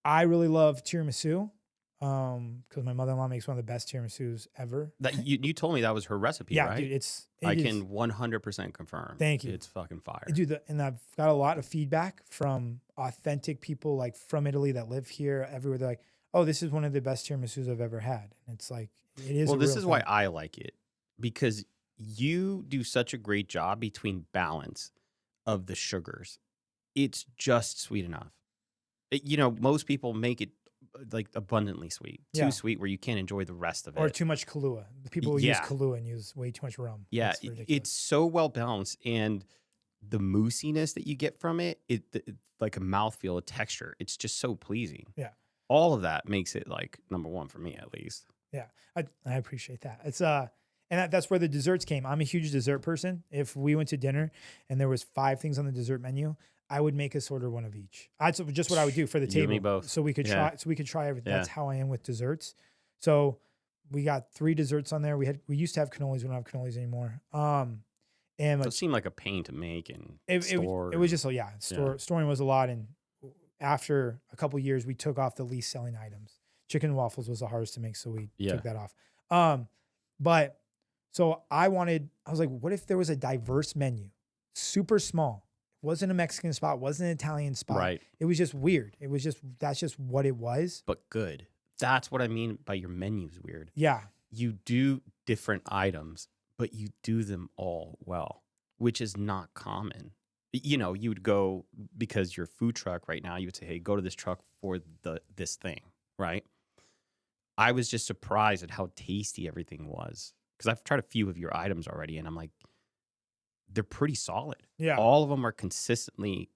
I really love tiramisu because my mother-in-law makes one of the best tiramisus ever. That you told me that was her recipe, right? Dude, I can 100% confirm. Thank you. It's fucking fire. Dude, and I've got a lot of feedback from authentic people like from Italy that live here, everywhere. They're like, oh, this is one of the best tiramisus I've ever had. And it's like, it is. Well, this is why I like it, because you do such a great job between balance of the sugars. It's just sweet enough. Most people make it like abundantly sweet, too sweet where you can't enjoy the rest of it. Or too much Kahlua. People will use Kahlua and use way too much rum. Yeah, it's so well balanced, and the moussiness that you get from it, like a mouthfeel, a texture. It's just so pleasing. Yeah, all of that makes it like number one for me, at least. Yeah, I appreciate that. It's and that's where the desserts came. I'm a huge dessert person. If we went to dinner and there was 5 things on the dessert menu, I would make us order one of each. That's just what I would do for the table. You and me both. So we could try. So we could try everything. That's how I am with desserts. So we got 3 desserts on there. We used to have cannolis. We don't have cannolis anymore. And it seemed like a pain to make and store. It was just storing was a lot. And after a couple years, we took off the least selling items. Chicken and waffles was the hardest to make, so we took that off. But so I was like, what if there was a diverse menu, super small? Wasn't a Mexican spot, wasn't an Italian spot. Right. It was just weird. That's just what it was. But good. That's what I mean by your menu's weird. Yeah. You do different items, but you do them all well, which is not common. You know, you would go, because your food truck right now, you would say, hey, go to this truck for this thing, right? I was just surprised at how tasty everything was, because I've tried a few of your items already, and I'm like, they're pretty solid. Yeah. All of them are consistently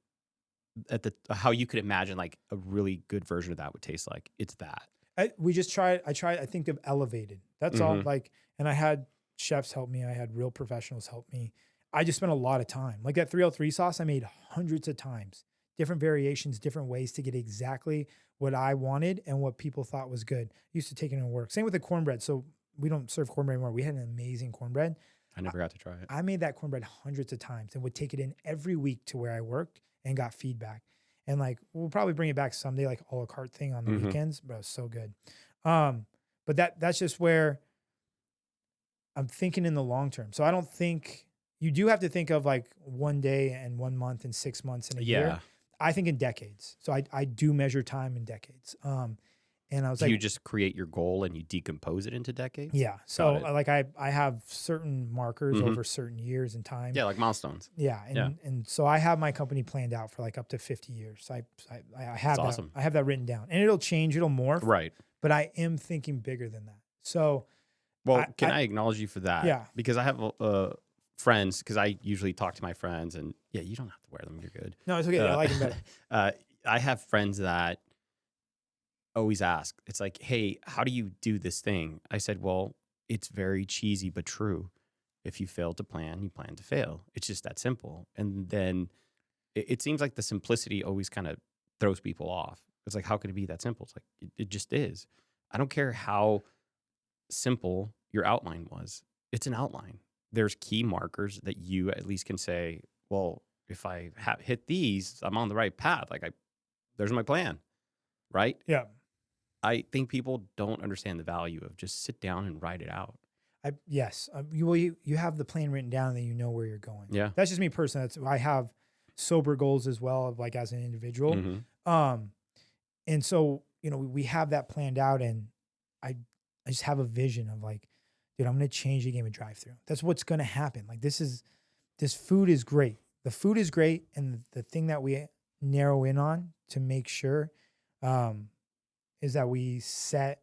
at how you could imagine like a really good version of that would taste like. It's that. I think of elevated. That's all. Like, and I had chefs help me. I had real professionals help me. I just spent a lot of time. Like that 303 sauce, I made hundreds of times, different variations, different ways to get exactly what I wanted and what people thought was good. Used to take it to work. Same with the cornbread. So we don't serve cornbread anymore. We had an amazing cornbread. I never got to try it. I made that cornbread hundreds of times and would take it in every week to where I worked and got feedback. And like, we'll probably bring it back someday, like a la carte thing on the weekends, but it was so good. But that's just where I'm thinking in the long term. So I don't think you do have to think of like 1 day and 1 month and 6 months and a year. I think in decades. So I do measure time in decades. And I was Do like, you just create your goal and you decompose it into decades? yeah. So like I have certain markers over certain years and time. Yeah, like milestones. Yeah. And so I have my company planned out for like up to 50 years. I have that. Awesome. I have that written down, and it'll change, it'll morph. Right. But I am thinking bigger than that. So, well, can I acknowledge you for that? Yeah. Because I have friends, because I usually talk to my friends, and yeah, you don't have to wear them. You're good. No, it's okay. I like them better. I have friends that always ask, it's like, hey, how do you do this thing? I said, well, it's very cheesy but true. If you fail to plan, you plan to fail. It's just that simple. And then it seems like the simplicity always kind of throws people off. It's like, how could it be that simple? It's like, it just is. I don't care how simple your outline was. It's an outline. There's key markers that you at least can say, well, if I hit these, I'm on the right path. Like there's my plan, right? Yeah. I think people don't understand the value of just sit down and write it out. Yes. You have the plan written down and then you know where you're going. Yeah. That's just me personally. I have sober goals as well, of like as an individual. And so, we have that planned out, and I just have a vision of like, dude, I'm going to change the game of drive-thru. That's what's going to happen. Like this food is great. The food is great. And the thing that we narrow in on to make sure, is that we set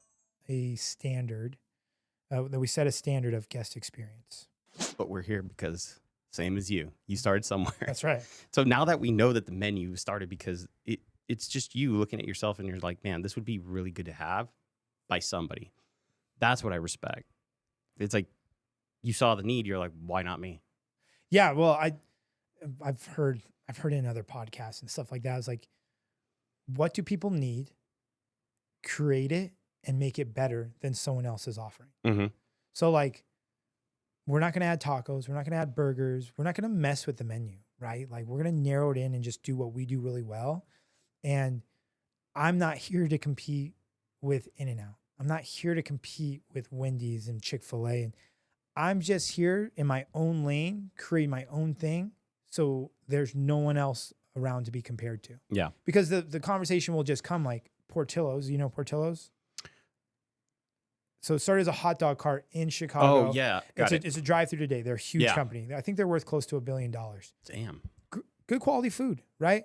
a standard, of guest experience. But we're here because same as you started somewhere. That's right. So now that we know that the menu started because it's just you looking at yourself and you're like, man, this would be really good to have by somebody. That's what I respect. It's like you saw the need. You're like, why not me? Yeah. Well, I've heard in other podcasts and stuff like that. It's like, what do people need? Create it and make it better than someone else is offering. So like, we're not going to add tacos. We're not going to add burgers. We're not going to mess with the menu, right? Like we're going to narrow it in and just do what we do really well. And I'm not here to compete with In-N-Out. I'm not here to compete with Wendy's and Chick-fil-A. And I'm just here in my own lane, create my own thing. So there's no one else around to be compared to. Yeah. Because the conversation will just come like Portillo's. You know Portillo's? So it started as a hot dog cart in Chicago. Oh, yeah. It's a drive-through today. They're a huge Yeah. company. I think they're worth close to $1 billion. Damn. Good quality food, right?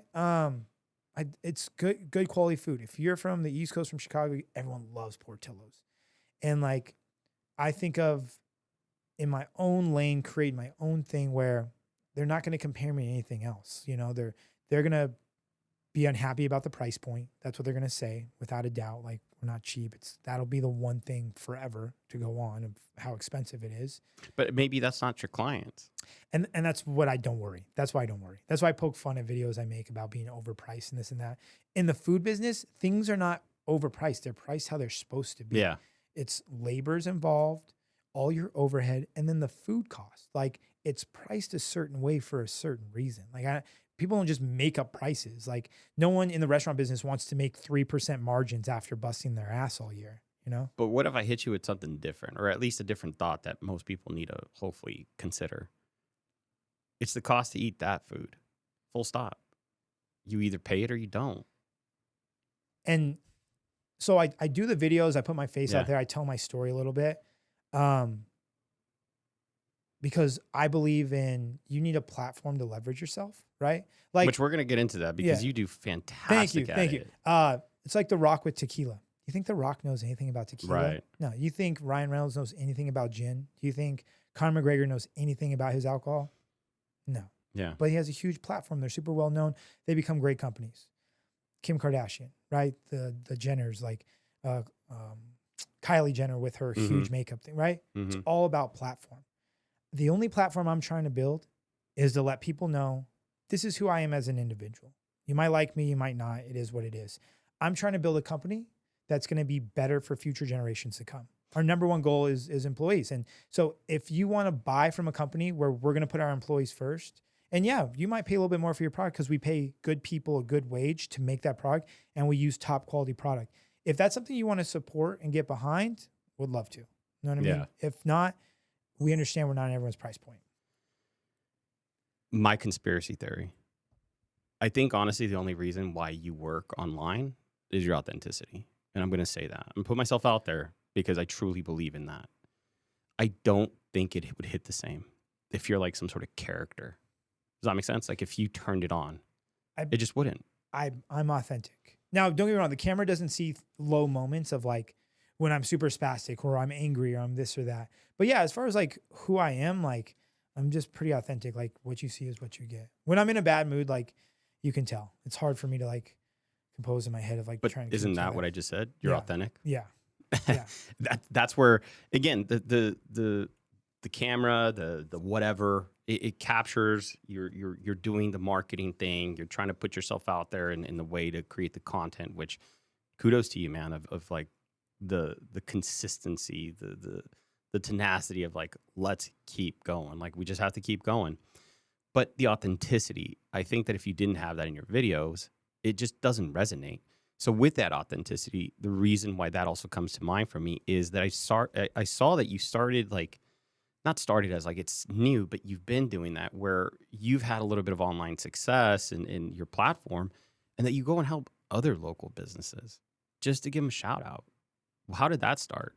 It's good quality food. If you're from the East Coast, from Chicago, everyone loves Portillo's. And like, I think of in my own lane, create my own thing where they're not going to compare me to anything else. They're going to be unhappy about the price point. That's what they're going to say, without a doubt. Like, we're not cheap. That'll be the one thing forever to go on of how expensive it is. But maybe that's not your clients. And that's what I don't worry. That's why I don't worry. That's why I poke fun at videos I make about being overpriced and this and that. In the food business, things are not overpriced. They're priced how they're supposed to be. Yeah. It's labor's involved, all your overhead, and then the food cost. Like, it's priced a certain way for a certain reason. Like, people don't just make up prices. Like, no one in the restaurant business wants to make 3% margins after busting their ass all year. you know? But what if I hit you with something different, or at least a different thought that most people need to hopefully consider? It's the cost to eat that food. Full stop. You either pay it or you don't. And so I do the videos, I put my face Yeah. out there, I tell my story a little bit. Because I believe in you need a platform to leverage yourself, right? Like, Which we're going to get into that because Yeah. you do fantastic thank you. It's like The Rock with tequila. You think The Rock knows anything about tequila? Right. No. You think Ryan Reynolds knows anything about gin? Do you think Conor McGregor knows anything about his alcohol? No. Yeah. But he has a huge platform. They're super well known. They become great companies. Kim Kardashian, right? The Jenners, like Kylie Jenner with her huge makeup thing, right? It's all about platform. The only platform I'm trying to build is to let people know this is who I am as an individual. You might like me, you might not. It is what it is. I'm trying to build a company that's going to be better for future generations to come. Our number one goal is employees. And so if you want to buy from a company where we're going to put our employees first, and yeah, you might pay a little bit more for your product because we pay good people a good wage to make that product and we use top quality product. If that's something you want to support and get behind, would love to. You know what I mean? If not, we understand we're not at everyone's price point. My conspiracy theory. I think, honestly, the only reason why you work online is your authenticity. And I'm going to say that. I'm going to put myself out there because I truly believe in that. I don't think it would hit the same if you're like some sort of character. Does that make sense? Like if you turned it on, it just wouldn't. I'm authentic. Now, don't get me wrong. The camera doesn't see low moments of like when I'm super spastic or I'm angry or I'm this or that. But yeah, as far as like who I am, like I'm just pretty authentic. Like what you see is what you get. When I'm in a bad mood, like you can tell. It's hard for me to like compose in my head of like trying to. Isn't that what I just said? You're authentic. Yeah. Yeah. That's where again the camera, the whatever it captures. You're doing the marketing thing. You're trying to put yourself out there in the way to create the content. Which kudos to you, man. Of like the consistency, the tenacity of like let's keep going. Like we just have to keep going. But the authenticity, I think that if you didn't have that in your videos, it just doesn't resonate. So with that authenticity, the reason why that also comes to mind for me is that I saw that you started like, not started as like it's new, but you've been doing that where you've had a little bit of online success in your platform and that you go and help other local businesses just to give them a shout out. How did that start?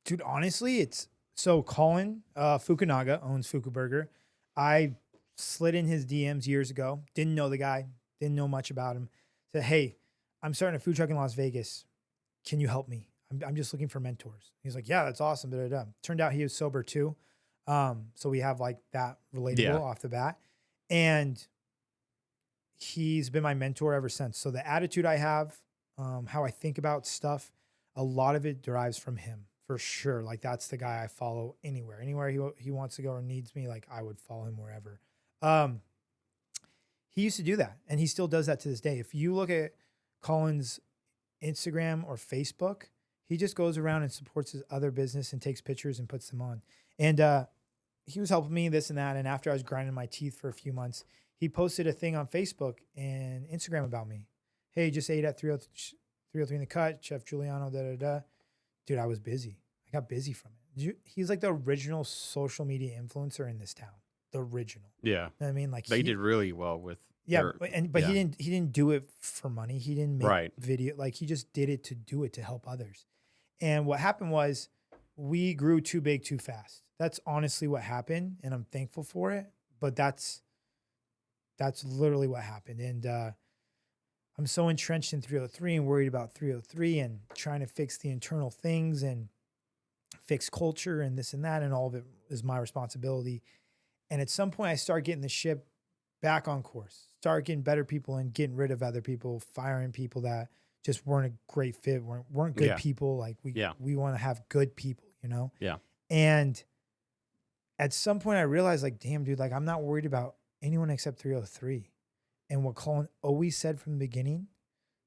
Dude, honestly, it's so Colin Fukunaga owns Fuku Burger. I slid in his DMs years ago. Didn't know the guy. Didn't know much about him. Said, hey, I'm starting a food truck in Las Vegas. Can you help me? I'm just looking for mentors. He's like, yeah, that's awesome. Da, da, da. Turned out he was sober too. So we have like that relatable off the bat. And he's been my mentor ever since. So the attitude I have, how I think about stuff, a lot of it derives from him for sure. Like that's the guy I follow anywhere he wants to go or needs me. Like I would follow him wherever. He used to do that and he still does that to this day. If you look at Colin's Instagram or Facebook, he just goes around and supports his other business and takes pictures and puts them on. And he was helping me this and that. And after I was grinding my teeth for a few months, he posted a thing on Facebook and Instagram about me. Hey, just ate at 303 in the Cut, Chef Guiliano, da da da. Dude, I was busy. I got busy from it. He's like the original social media influencer in this town. The original. Yeah. You know what I mean? Like they did really well with he didn't do it for money. He didn't make video. Like he just did it to help others. And what happened was we grew too big too fast. That's honestly what happened. And I'm thankful for it. But that's literally what happened. And I'm so entrenched in 303 and worried about 303 and trying to fix the internal things and fix culture and this and that. And all of it is my responsibility. And at some point I start getting the ship back on course, start getting better people and getting rid of other people, firing people that just weren't a great fit, weren't good people. Like we want to have good people, you know? Yeah. And at some point I realized like, damn dude, like I'm not worried about anyone except 303. And what Colin always said from the beginning,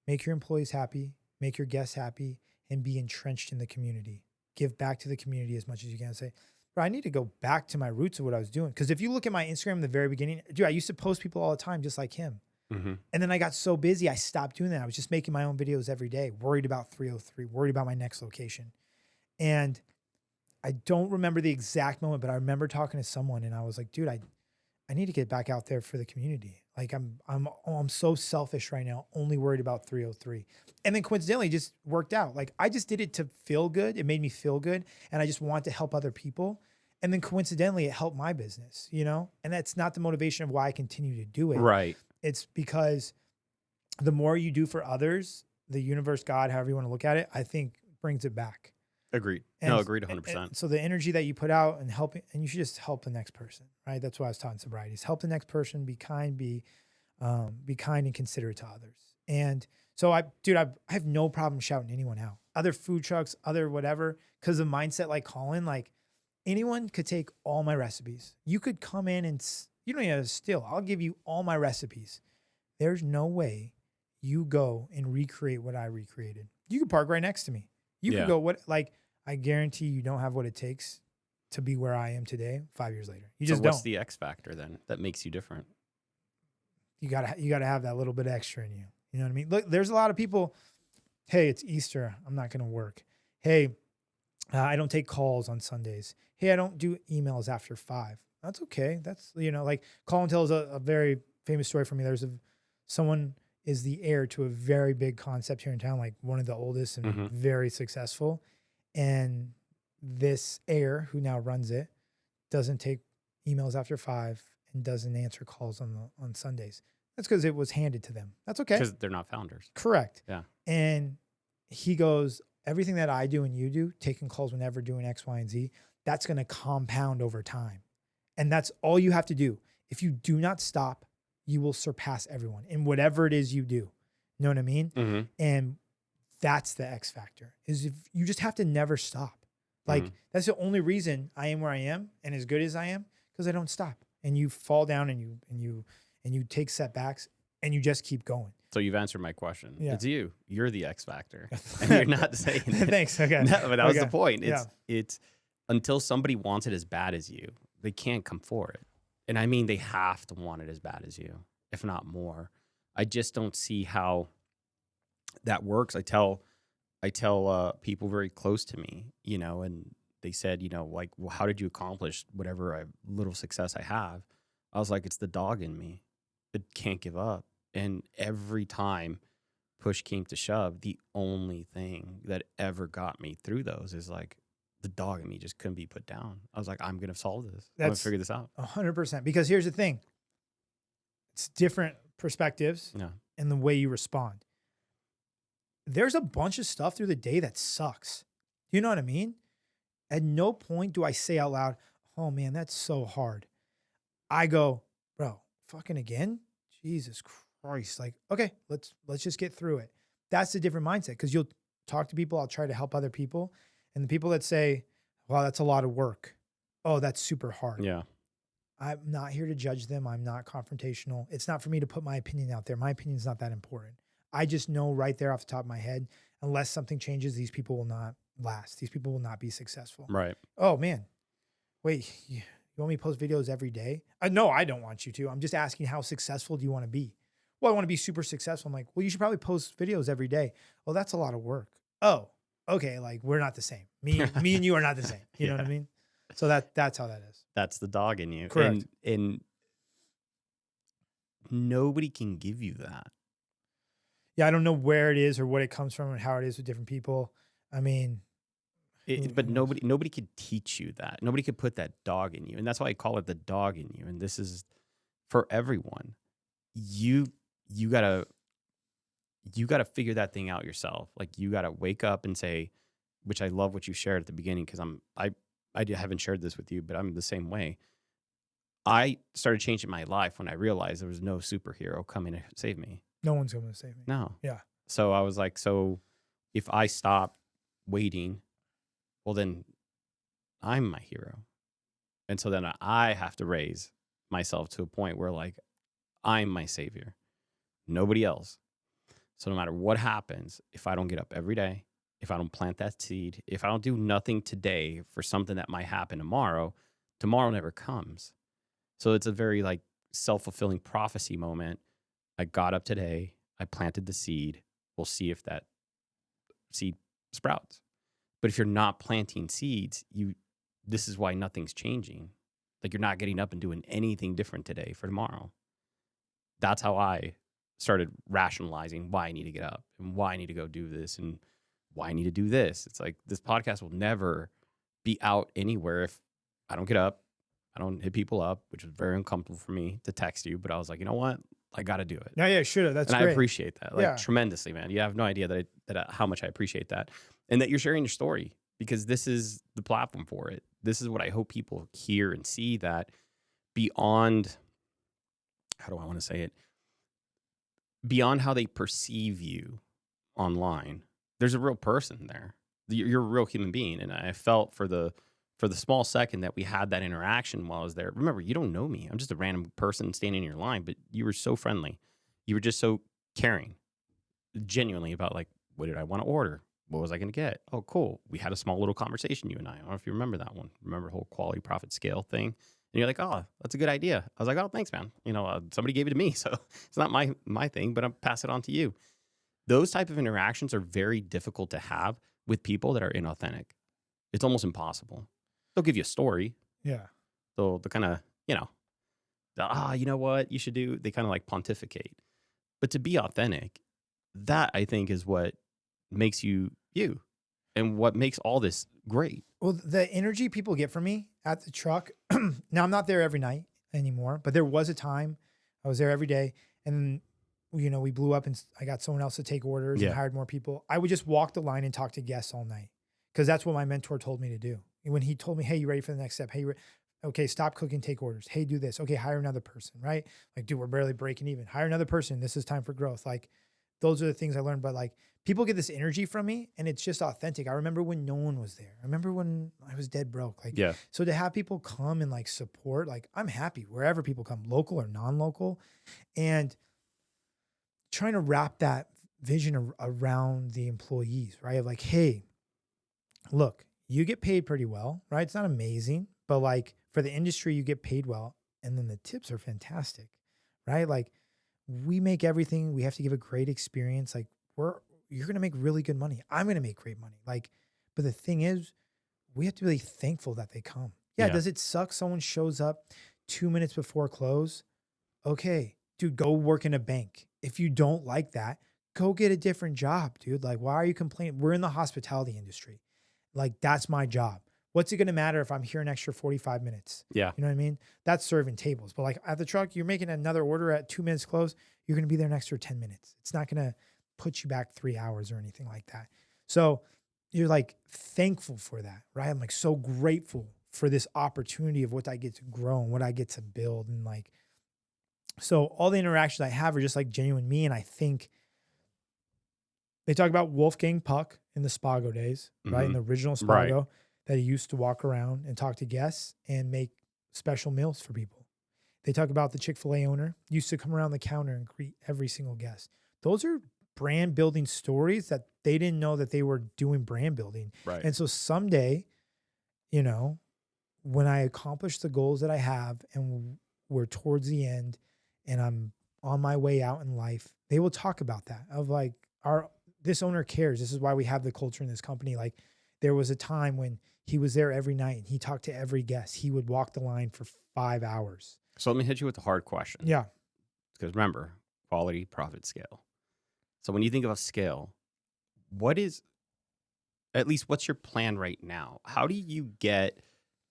make your employees happy, make your guests happy, and be entrenched in the community. Give back to the community as much as you can. Say, bro, I need to go back to my roots of what I was doing. Because if you look at my Instagram in the very beginning, dude, I used to post people all the time just like him. Mm-hmm. And then I got so busy, I stopped doing that. I was just making my own videos every day, worried about 303, worried about my next location. And I don't remember the exact moment, but I remember talking to someone and I was like, dude, I need to get back out there for the community. Like I'm so selfish right now, only worried about 303. And then coincidentally it just worked out. Like I just did it to feel good. It made me feel good. And I just want to help other people. And then coincidentally it helped my business, you know? And that's not the motivation of why I continue to do it. Right. It's because the more you do for others, the universe, God, however you want to look at it, I think brings it back. Agreed. And, No, agreed 100%. so the energy that you put out and helping, and you should just help the next person, right? That's why I was taught in sobriety is help the next person, be kind and considerate to others. And so I have no problem shouting anyone out, other food trucks, other whatever, because the mindset like Colin, like anyone could take all my recipes. You could come in and you don't even have to steal. I'll give you all my recipes. There's no way you go and recreate what I recreated. You could park right next to me. You could go I guarantee you don't have what it takes to be where I am today 5 years later. You just what's don't. the X factor then that makes you different? You gotta have that little bit extra in you. You know what I mean? Look, there's a lot of people, hey, it's Easter. I'm not going to work. Hey, I don't take calls on Sundays. Hey, I don't do emails after 5. That's okay. That's, like Colin tells a very famous story for me. There's someone is the heir to a very big concept here in town, like one of the oldest and very successful. And this heir who now runs it doesn't take emails after 5 and doesn't answer calls on Sundays. That's because it was handed to them. That's okay. Because they're not founders. Correct. Yeah. And he goes, everything that I do and you do, taking calls whenever, doing X, Y, and Z, that's going to compound over time. And that's all you have to do. If you do not stop, you will surpass everyone in whatever it is you do. You know what I mean? Mm-hmm. And that's the X factor, is if you just have to never stop. Like that's the only reason I am where I am and as good as I am, because I don't stop. And you fall down and you take setbacks and you just keep going. So you've answered my question. Yeah. It's you. You're the X factor. And you're not saying it. Thanks. Okay. No, but that was the Okay. point. It's until somebody wants it as bad as you, they can't come for it. And I mean, they have to want it as bad as you, if not more. I just don't see how that works. I tell people very close to me, and they said, like, well, how did you accomplish whatever little success I have? I was like, it's the dog in me. It can't give up. And every time push came to shove, the only thing that ever got me through those is like the dog in me just couldn't be put down. I was like, I'm going to solve this. I'm going to figure this out. 100%. Because here's the thing. It's different perspectives and the way you respond. There's a bunch of stuff through the day that sucks. You know what I mean? At no point do I say out loud, oh man, that's so hard. I go, bro, fucking again? Jesus Christ. Like, okay, let's just get through it. That's a different mindset, because you'll talk to people. I'll try to help other people. And the people that say, wow, that's a lot of work. Oh, that's super hard. Yeah. I'm not here to judge them. I'm not confrontational. It's not for me to put my opinion out there. My opinion is not that important. I just know right there off the top of my head, unless something changes, these people will not last. These people will not be successful. Right. Oh man, wait, you want me to post videos every day? No, I don't want you to. I'm just asking, how successful do you want to be? Well, I want to be super successful. I'm like, well, you should probably post videos every day. Well, that's a lot of work. Oh, okay. Like, we're not the same. Me and you are not the same. You know what I mean? So that's how that is. That's the dog in you. Correct. And nobody can give you that. Yeah, I don't know where it is or what it comes from and how it is with different people. I mean, but nobody could teach you that. Nobody could put that dog in you. And that's why I call it the dog in you. And this is for everyone. You gotta figure that thing out yourself. Like, you gotta wake up and say, which I love what you shared at the beginning, because I haven't shared this with you, but I'm the same way. I started changing my life when I realized there was no superhero coming to save me. no one's going to save me. No. Yeah. So I was like, so if I stop waiting, well, then I'm my hero. And so then I have to raise myself to a point where, like, I'm my savior, nobody else. So no matter what happens, if I don't get up every day, if I don't plant that seed, if I don't do nothing today for something that might happen tomorrow never comes. So it's a very, like, self-fulfilling prophecy moment. I got up today. I planted the seed. We'll see if that seed sprouts. But if you're not planting seeds, this is why nothing's changing. Like, you're not getting up and doing anything different today for tomorrow. That's how I started rationalizing why I need to get up and why I need to go do this and why I need to do this. It's like, this podcast will never be out anywhere if I don't get up. I don't hit people up, which is very uncomfortable for me to text you. But I was like, you know what? I got to do it. No, yeah, sure. That's and great. I appreciate that, like, Yeah. tremendously, man. You have no idea how much I appreciate that, and that you're sharing your story, because this is the platform for it. This is what I hope people hear and see, that beyond, how do I want to say it? Beyond how they perceive you online, there's a real person there. You're a real human being, and I felt for the small second that we had that interaction while I was there. Remember, you don't know me. I'm just a random person standing in your line, but you were so friendly. You were just so caring, genuinely, about, like, what did I want to order? What was I going to get? Oh, cool. We had a small little conversation, you and I. I don't know if you remember that one. Remember the whole quality profit scale thing? And you're like, oh, that's a good idea. I was like, oh, thanks, man. Somebody gave it to me, so it's not my thing, but I'll pass it on to you. Those type of interactions are very difficult to have with people that are inauthentic. It's almost impossible. They'll give you a story. Yeah. They'll kind of, you know what you should do? They kind of like pontificate. But to be authentic, that I think is what makes you you, and what makes all this great. Well, the energy people get from me at the truck, now I'm not there every night anymore, but there was a time I was there every day, and we blew up and I got someone else to take orders and hired more people. I would just walk the line and talk to guests all night, because that's what my mentor told me to do. When he told me, hey, you ready for the next step? Hey, okay, stop cooking, take orders. Hey, do this. Okay, hire another person, right? Like, dude, we're barely breaking even. Hire another person. This is time for growth. Like, those are the things I learned. But like, people get this energy from me, and it's just authentic. I remember when no one was there. I remember when I was dead broke. Like, so to have people come and like support, like, I'm happy wherever people come, local or non-local, and trying to wrap that vision around the employees, right? Of like, hey, look, you get paid pretty well, right? It's not amazing, but like, for the industry, you get paid well, and then the tips are fantastic, right? Like, we make everything. We have to give a great experience. Like, you're going to make really good money. I'm going to make great money. Like, but the thing is, we have to be really thankful that they come. Yeah. Does it suck? Someone shows up 2 minutes before close. Okay, dude, go work in a bank. If you don't like that, go get a different job, dude. Like, why are you complaining? We're in the hospitality industry. Like, that's my job. What's it going to matter if I'm here an extra 45 minutes? Yeah. You know what I mean? That's serving tables. But like, at the truck, you're making another order at 2 minutes close. You're going to be there an extra 10 minutes. It's not going to put you back 3 hours or anything like that. So you're like thankful for that, right? I'm like so grateful for this opportunity of what I get to grow and what I get to build. And like, so all the interactions I have are just like genuine me. And I think they talk about Wolfgang Puck in the Spago days, right? In the original Spago, that he used to walk around and talk to guests and make special meals for people. They talk about the Chick-fil-A owner used to come around the counter and greet every single guest. Those are brand building stories that they didn't know that they were doing brand building. Right. And so someday, when I accomplish the goals that I have and we're towards the end and I'm on my way out in life, they will talk about that of like, this owner cares. This is why we have the culture in this company. Like, there was a time when he was there every night and he talked to every guest. He would walk the line for 5 hours. So let me hit you with a hard question. Yeah. Because remember, quality, profit, scale. So when you think of scale, what's your plan right now? How do you get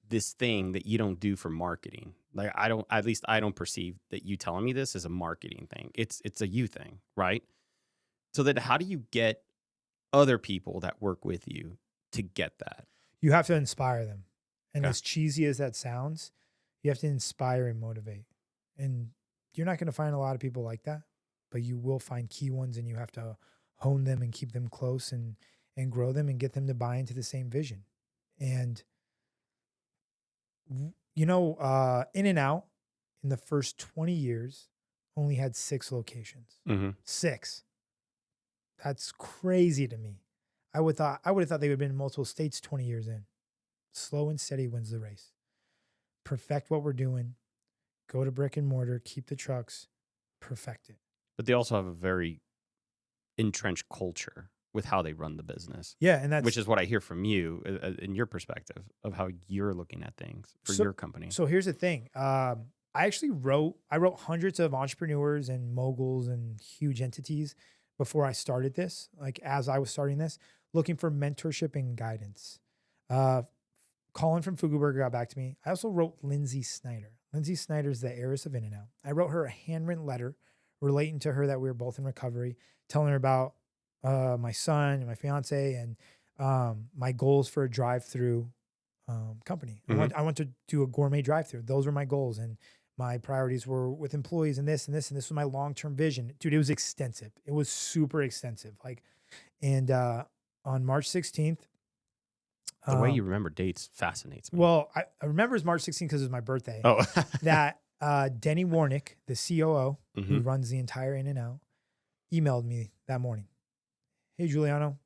this thing that you don't do for marketing? Like, I don't perceive that you telling me this is a marketing thing. It's a you thing, right? So then how do you get other people that work with you to get that? You have to inspire them. And as cheesy as that sounds, you have to inspire and motivate. And you're not going to find a lot of people like that, but you will find key ones, and you have to hone them and keep them close and grow them and get them to buy into the same vision. And, In-N-Out in the first 20 years only had 6 locations. 6. That's crazy to me. I would have thought they would have been in multiple states 20 years in. Slow and steady wins the race. Perfect what we're doing. Go to brick and mortar, keep the trucks, perfect it. But they also have a very entrenched culture with how they run the business. Yeah, and that's which is what I hear from you in your perspective of how you're looking at things for your company. So here's the thing. I wrote hundreds of entrepreneurs and moguls and huge entities before I started this, like as I was starting this, looking for mentorship and guidance. Colin from Fuguburger got back to me. I also wrote Lindsay Snyder. Lindsay Snyder is the heiress of In-N-Out. I wrote her a handwritten letter relating to her that we were both in recovery, telling her about my son and my fiance and my goals for a drive-through company. Mhm. I want to do a gourmet drive-through. Those were my goals, and my priorities were with employees and this and this and this was my long-term vision. Dude, it was extensive. It was super extensive. And on March 16th, The way you remember dates fascinates me. well, I remember it was March 16th because it was my birthday. Oh, That Denny Warnick, the COO who Mhm. runs the entire In-N-Out, emailed me that morning. Hey, Guiliano,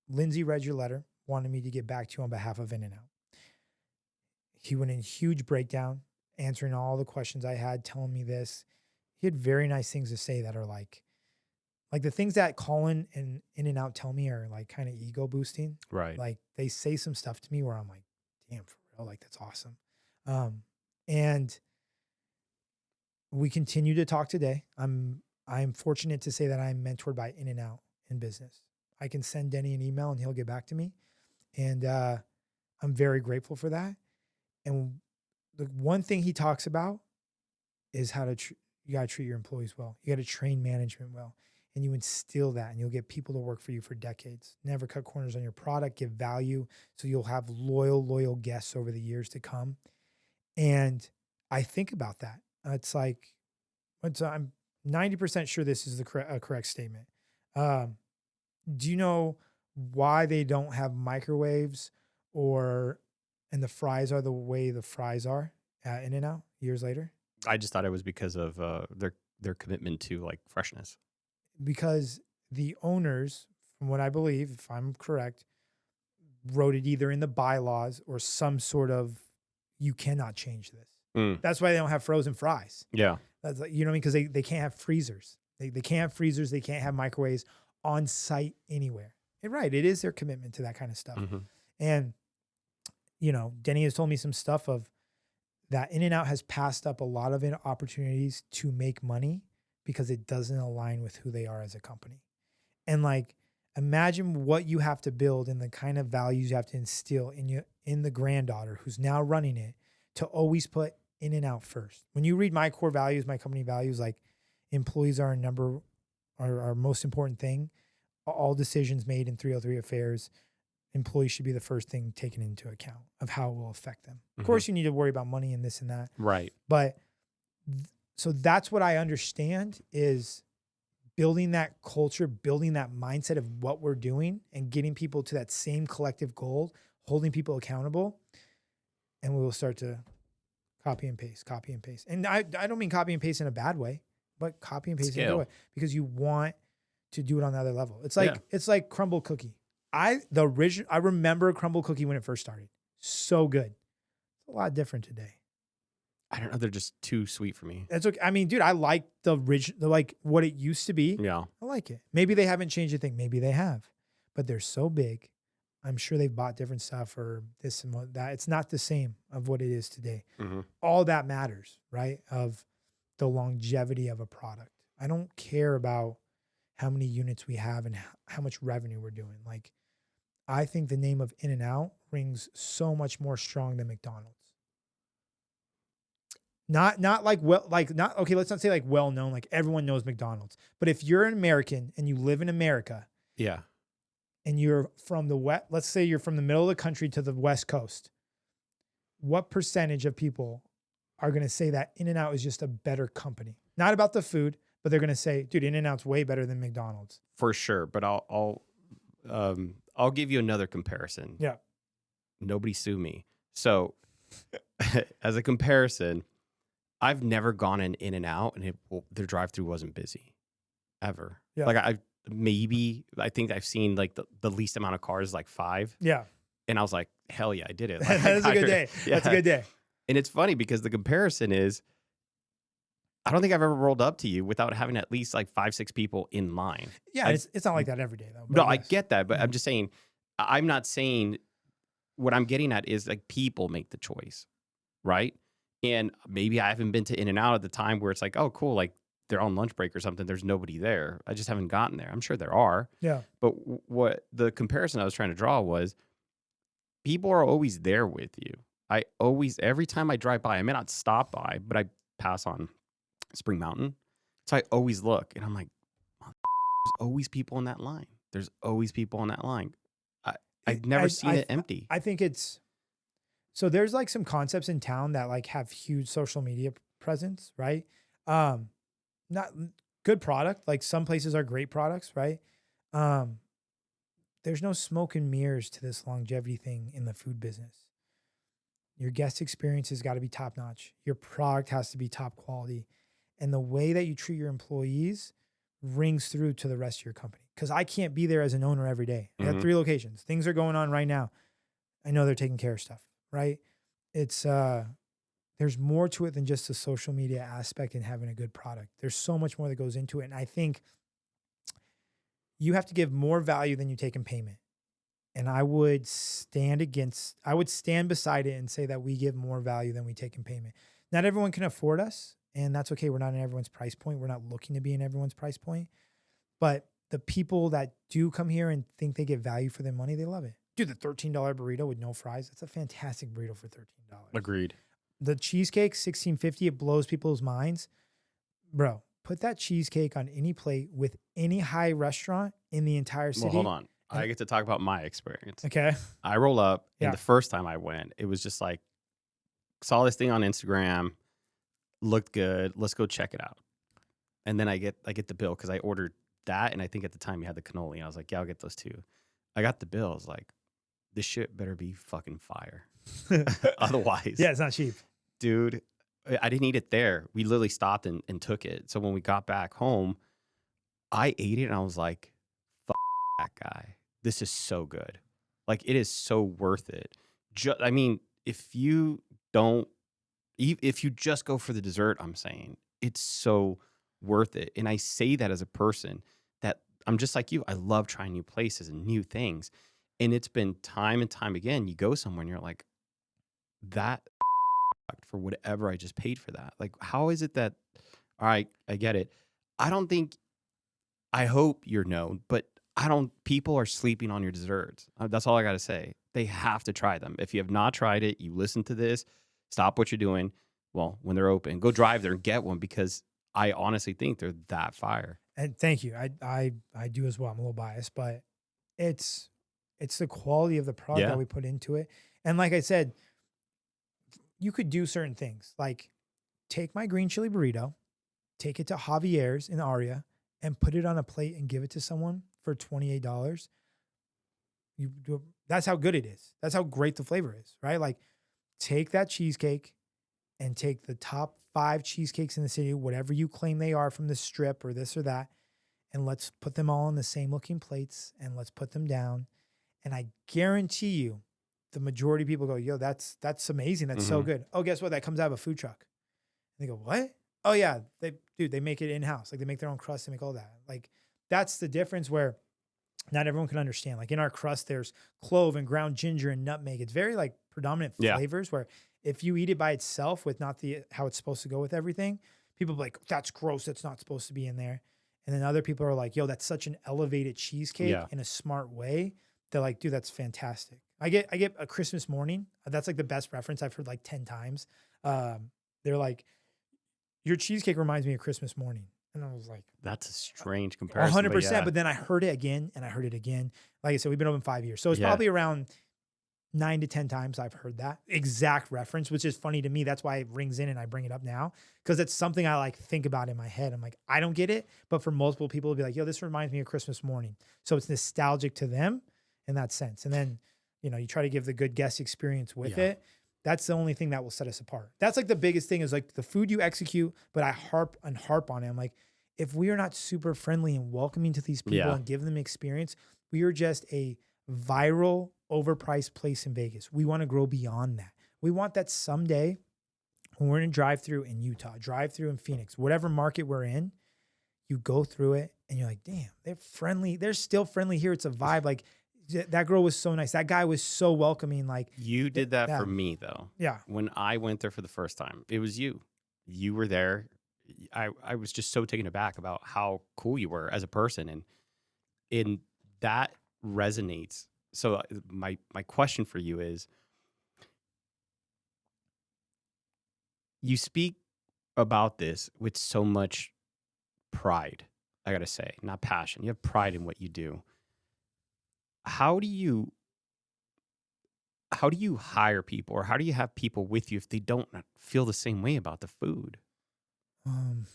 Lindsay read your letter, wanted me to get back to you on behalf of In-N-Out. He went in huge breakdown, answering all the questions I had, telling me this. He had very nice things to say that are like the things that Colin and In-N-Out tell me are like kind of ego boosting. right. Like they say some stuff to me where I'm like, damn, for real, like that's awesome. And we continue to talk today. I'm fortunate to say that I'm mentored by In-N-Out in business. I can send Denny an email and he'll get back to me. And I'm very grateful for that. And the one thing he talks about is how to you got to treat your employees well. You got to train management well. And you instill that and you'll get people to work for you for decades. Never cut corners on your product, give value. So you'll have loyal guests over the years to come. And I think about that. It's like, I'm 90% sure this is the correct statement. Do you know why they don't have microwaves and the fries are the way the fries are at In-N-Out years later? I just thought it was because of their commitment to like freshness. Because the owners, from what I believe, if I'm correct, wrote it either in the bylaws or some sort of, you cannot change this. Mm. That's why they don't have frozen fries. Yeah. That's like, you know what I mean? Because they can't have freezers. They can't have freezers. They can't have microwaves on site anywhere. And right, it is their commitment to that kind of stuff. Mm-hmm. And, you know, Denny has told me some stuff of that In-N-Out has passed up a lot of opportunities to make money because it doesn't align with who they are as a company. And like, imagine what you have to build and the kind of values you have to instill in the granddaughter who's now running it to always put In-N-Out first. When you read my core values, my company values, like employees are our most important thing. All decisions made in 303 affairs, employees should be the first thing taken into account of how it will affect them. Of course, you need to worry about money and this and that. Right. But so that's what I understand is building that culture, building that mindset of what we're doing and getting people to that same collective goal, holding people accountable. And we will start to copy and paste. And I don't mean copy and paste in a bad way, but copy and paste in a good way because you want to do it on the other level. It's like crumble cookie. I remember crumble cookie when it first started. So good. It's a lot different today. I don't know. They're just too sweet for me. That's okay. I mean, dude, I like the original, like what it used to be. Yeah. I like it. Maybe they haven't changed a thing. Maybe they have, but they're so big. I'm sure they've bought different stuff or this and that. It's not the same of what it is today. Mm-hmm. All that matters, right? Of the longevity of a product. I don't care about how many units we have and how much revenue we're doing. Like, I think the name of In-N-Out rings so much more strong than McDonald's. Not okay, let's not say like well known, like everyone knows McDonald's. But if you're an American and you live in America, yeah, and you're from the west, let's say you're from the middle of the country to the West Coast, what percentage of people are going to say that In-N-Out is just a better company? Not about the food, but they're going to say, dude, In-N-Out's way better than McDonald's. For sure. But I'll give you another comparison. Yeah. Nobody sue me. So as a comparison, I've never gone In-N-Out and their drive-through wasn't busy ever. Yeah. Like I think I've seen like the least amount of cars, like 5. Yeah. And I was like, hell yeah, I did it. Like, That's a good day. Yeah. That's a good day. And it's funny because the comparison is I don't think I've ever rolled up to you without having at least like 5, 6 people in line. Yeah, I it's not like that every day though. No, But I yes. get that, but Yeah. I'm just saying, I'm not saying what I'm getting at is like people make the choice, right? And maybe I haven't been to In-N-Out at the time where it's like, oh, cool, like they're on lunch break or something. There's nobody there. I just haven't gotten there. I'm sure there are. Yeah. But what the comparison I was trying to draw was people are always there with you. Every time I drive by, I may not stop by, but I pass on Spring Mountain. So I always look and I'm like, there's always people in that line. There's always people in that line. I've never seen it empty. I think it's so there's like some concepts in town that like have huge social media presence, right? Not good product. Like some places are great products, right? Um, there's no smoke and mirrors to this longevity thing in the food business. Your guest experience has got to be top notch. Your product has to be top quality. And the way that you treat your employees rings through to the rest of your company. Because I can't be there as an owner every day. I got 3 locations. Things are going on right now. I know they're taking care of stuff, right? It's there's more to it than just the social media aspect and having a good product. There's so much more that goes into it. And I think you have to give more value than you take in payment. And I would stand beside it and say that we give more value than we take in payment. Not everyone can afford us, and that's okay. We're not in everyone's price point. We're not looking to be in everyone's price point. But the people that do come here and think they get value for their money, they love it. Dude, the $13 burrito with no fries, that's a fantastic burrito for $13. Agreed. The cheesecake, $16.50, it blows people's minds. Bro, put that cheesecake on any plate with any high restaurant in the entire city. Well, hold on. I get to talk about my experience. Okay. I roll up, and Yeah. the first time I went, it was just like, saw this thing on Instagram, looked good. Let's go check it out. And then I get the bill because I ordered that, and I think at the time you had the cannoli. And I was like, yeah, I'll get those too. I got the bill. I was like, this shit better be fucking fire. Otherwise, Yeah, it's not cheap. dude, I didn't eat it there. We literally stopped and took it. So when we got back home, I ate it, and I was like, fuck that guy. This is so good. Like, it is so worth it. I mean, if you just go for the dessert, I'm saying it's so worth it. And I say that as a person that I'm just like you. I love trying new places and new things. And it's been time and time again. You go somewhere and you're like, that for whatever I just paid for that. Like, how is it that, all right, I get it. I hope you're known, but people are sleeping on your desserts. That's all I got to say. They have to try them. If you have not tried it, you listen to this, stop what you're doing. Well, when they're open, go drive there and get one because I honestly think they're that fire. And thank you. I do as well. I'm a little biased, but it's the quality of the product that we put into it. And like I said, you could do certain things like take my green chili burrito, take it to Javier's in Aria, and put it on a plate and give it to someone for $28. That's how good it is. That's how great the flavor is, right? Like take that cheesecake and take the top 5 cheesecakes in the city, whatever you claim they are from the strip or this or that, and let's put them all on the same looking plates and let's put them down. And I guarantee you, the majority of people go, yo, that's amazing. That's so good. Oh, guess what? That comes out of a food truck. And they go, what? Oh yeah, they make it in-house. Like they make their own crust, they make all that. Like that's the difference where not everyone can understand. Like in our crust, there's clove and ground ginger and nutmeg. It's very like predominant flavors where if you eat it by itself with not how it's supposed to go with everything, people are like, that's gross. That's not supposed to be in there. And then other people are like, yo, that's such an elevated cheesecake in a smart way. They're like, dude, that's fantastic. I get a Christmas morning. That's like the best reference I've heard like 10 times. They're like, your cheesecake reminds me of Christmas morning. And I was like, that's a strange comparison. 100%. But then I heard it again and I heard it again. Like I said, we've been open 5 years. So it's probably around 9 to 10 times I've heard that exact reference, which is funny to me. That's why it rings in and I bring it up now because it's something I like think about in my head. I'm like, I don't get it. But for multiple people, it'll be like, yo, this reminds me of Christmas morning. So it's nostalgic to them in that sense. And then, you try to give the good guest experience with it. That's the only thing that will set us apart. That's like the biggest thing is like the food you execute, but I harp on it. I'm like, if we are not super friendly and welcoming to these people and give them experience, we are just a viral, overpriced place in Vegas. We want to grow beyond that. We want that someday when we're in a drive-through in Utah, drive-through in Phoenix, whatever market we're in, you go through it and you're like, damn, they're friendly. They're still friendly here. It's a vibe. Like that girl was so nice. That guy was so welcoming. Like You did that for me though. Yeah. When I went there for the first time, it was you. You were there. I was just so taken aback about how cool you were as a person, and that resonates. So my question for you is, you speak about this with so much pride. I gotta say, not passion. You have pride in what you do. How do you hire people, or how do you have people with you if they don't feel the same way about the food? Um,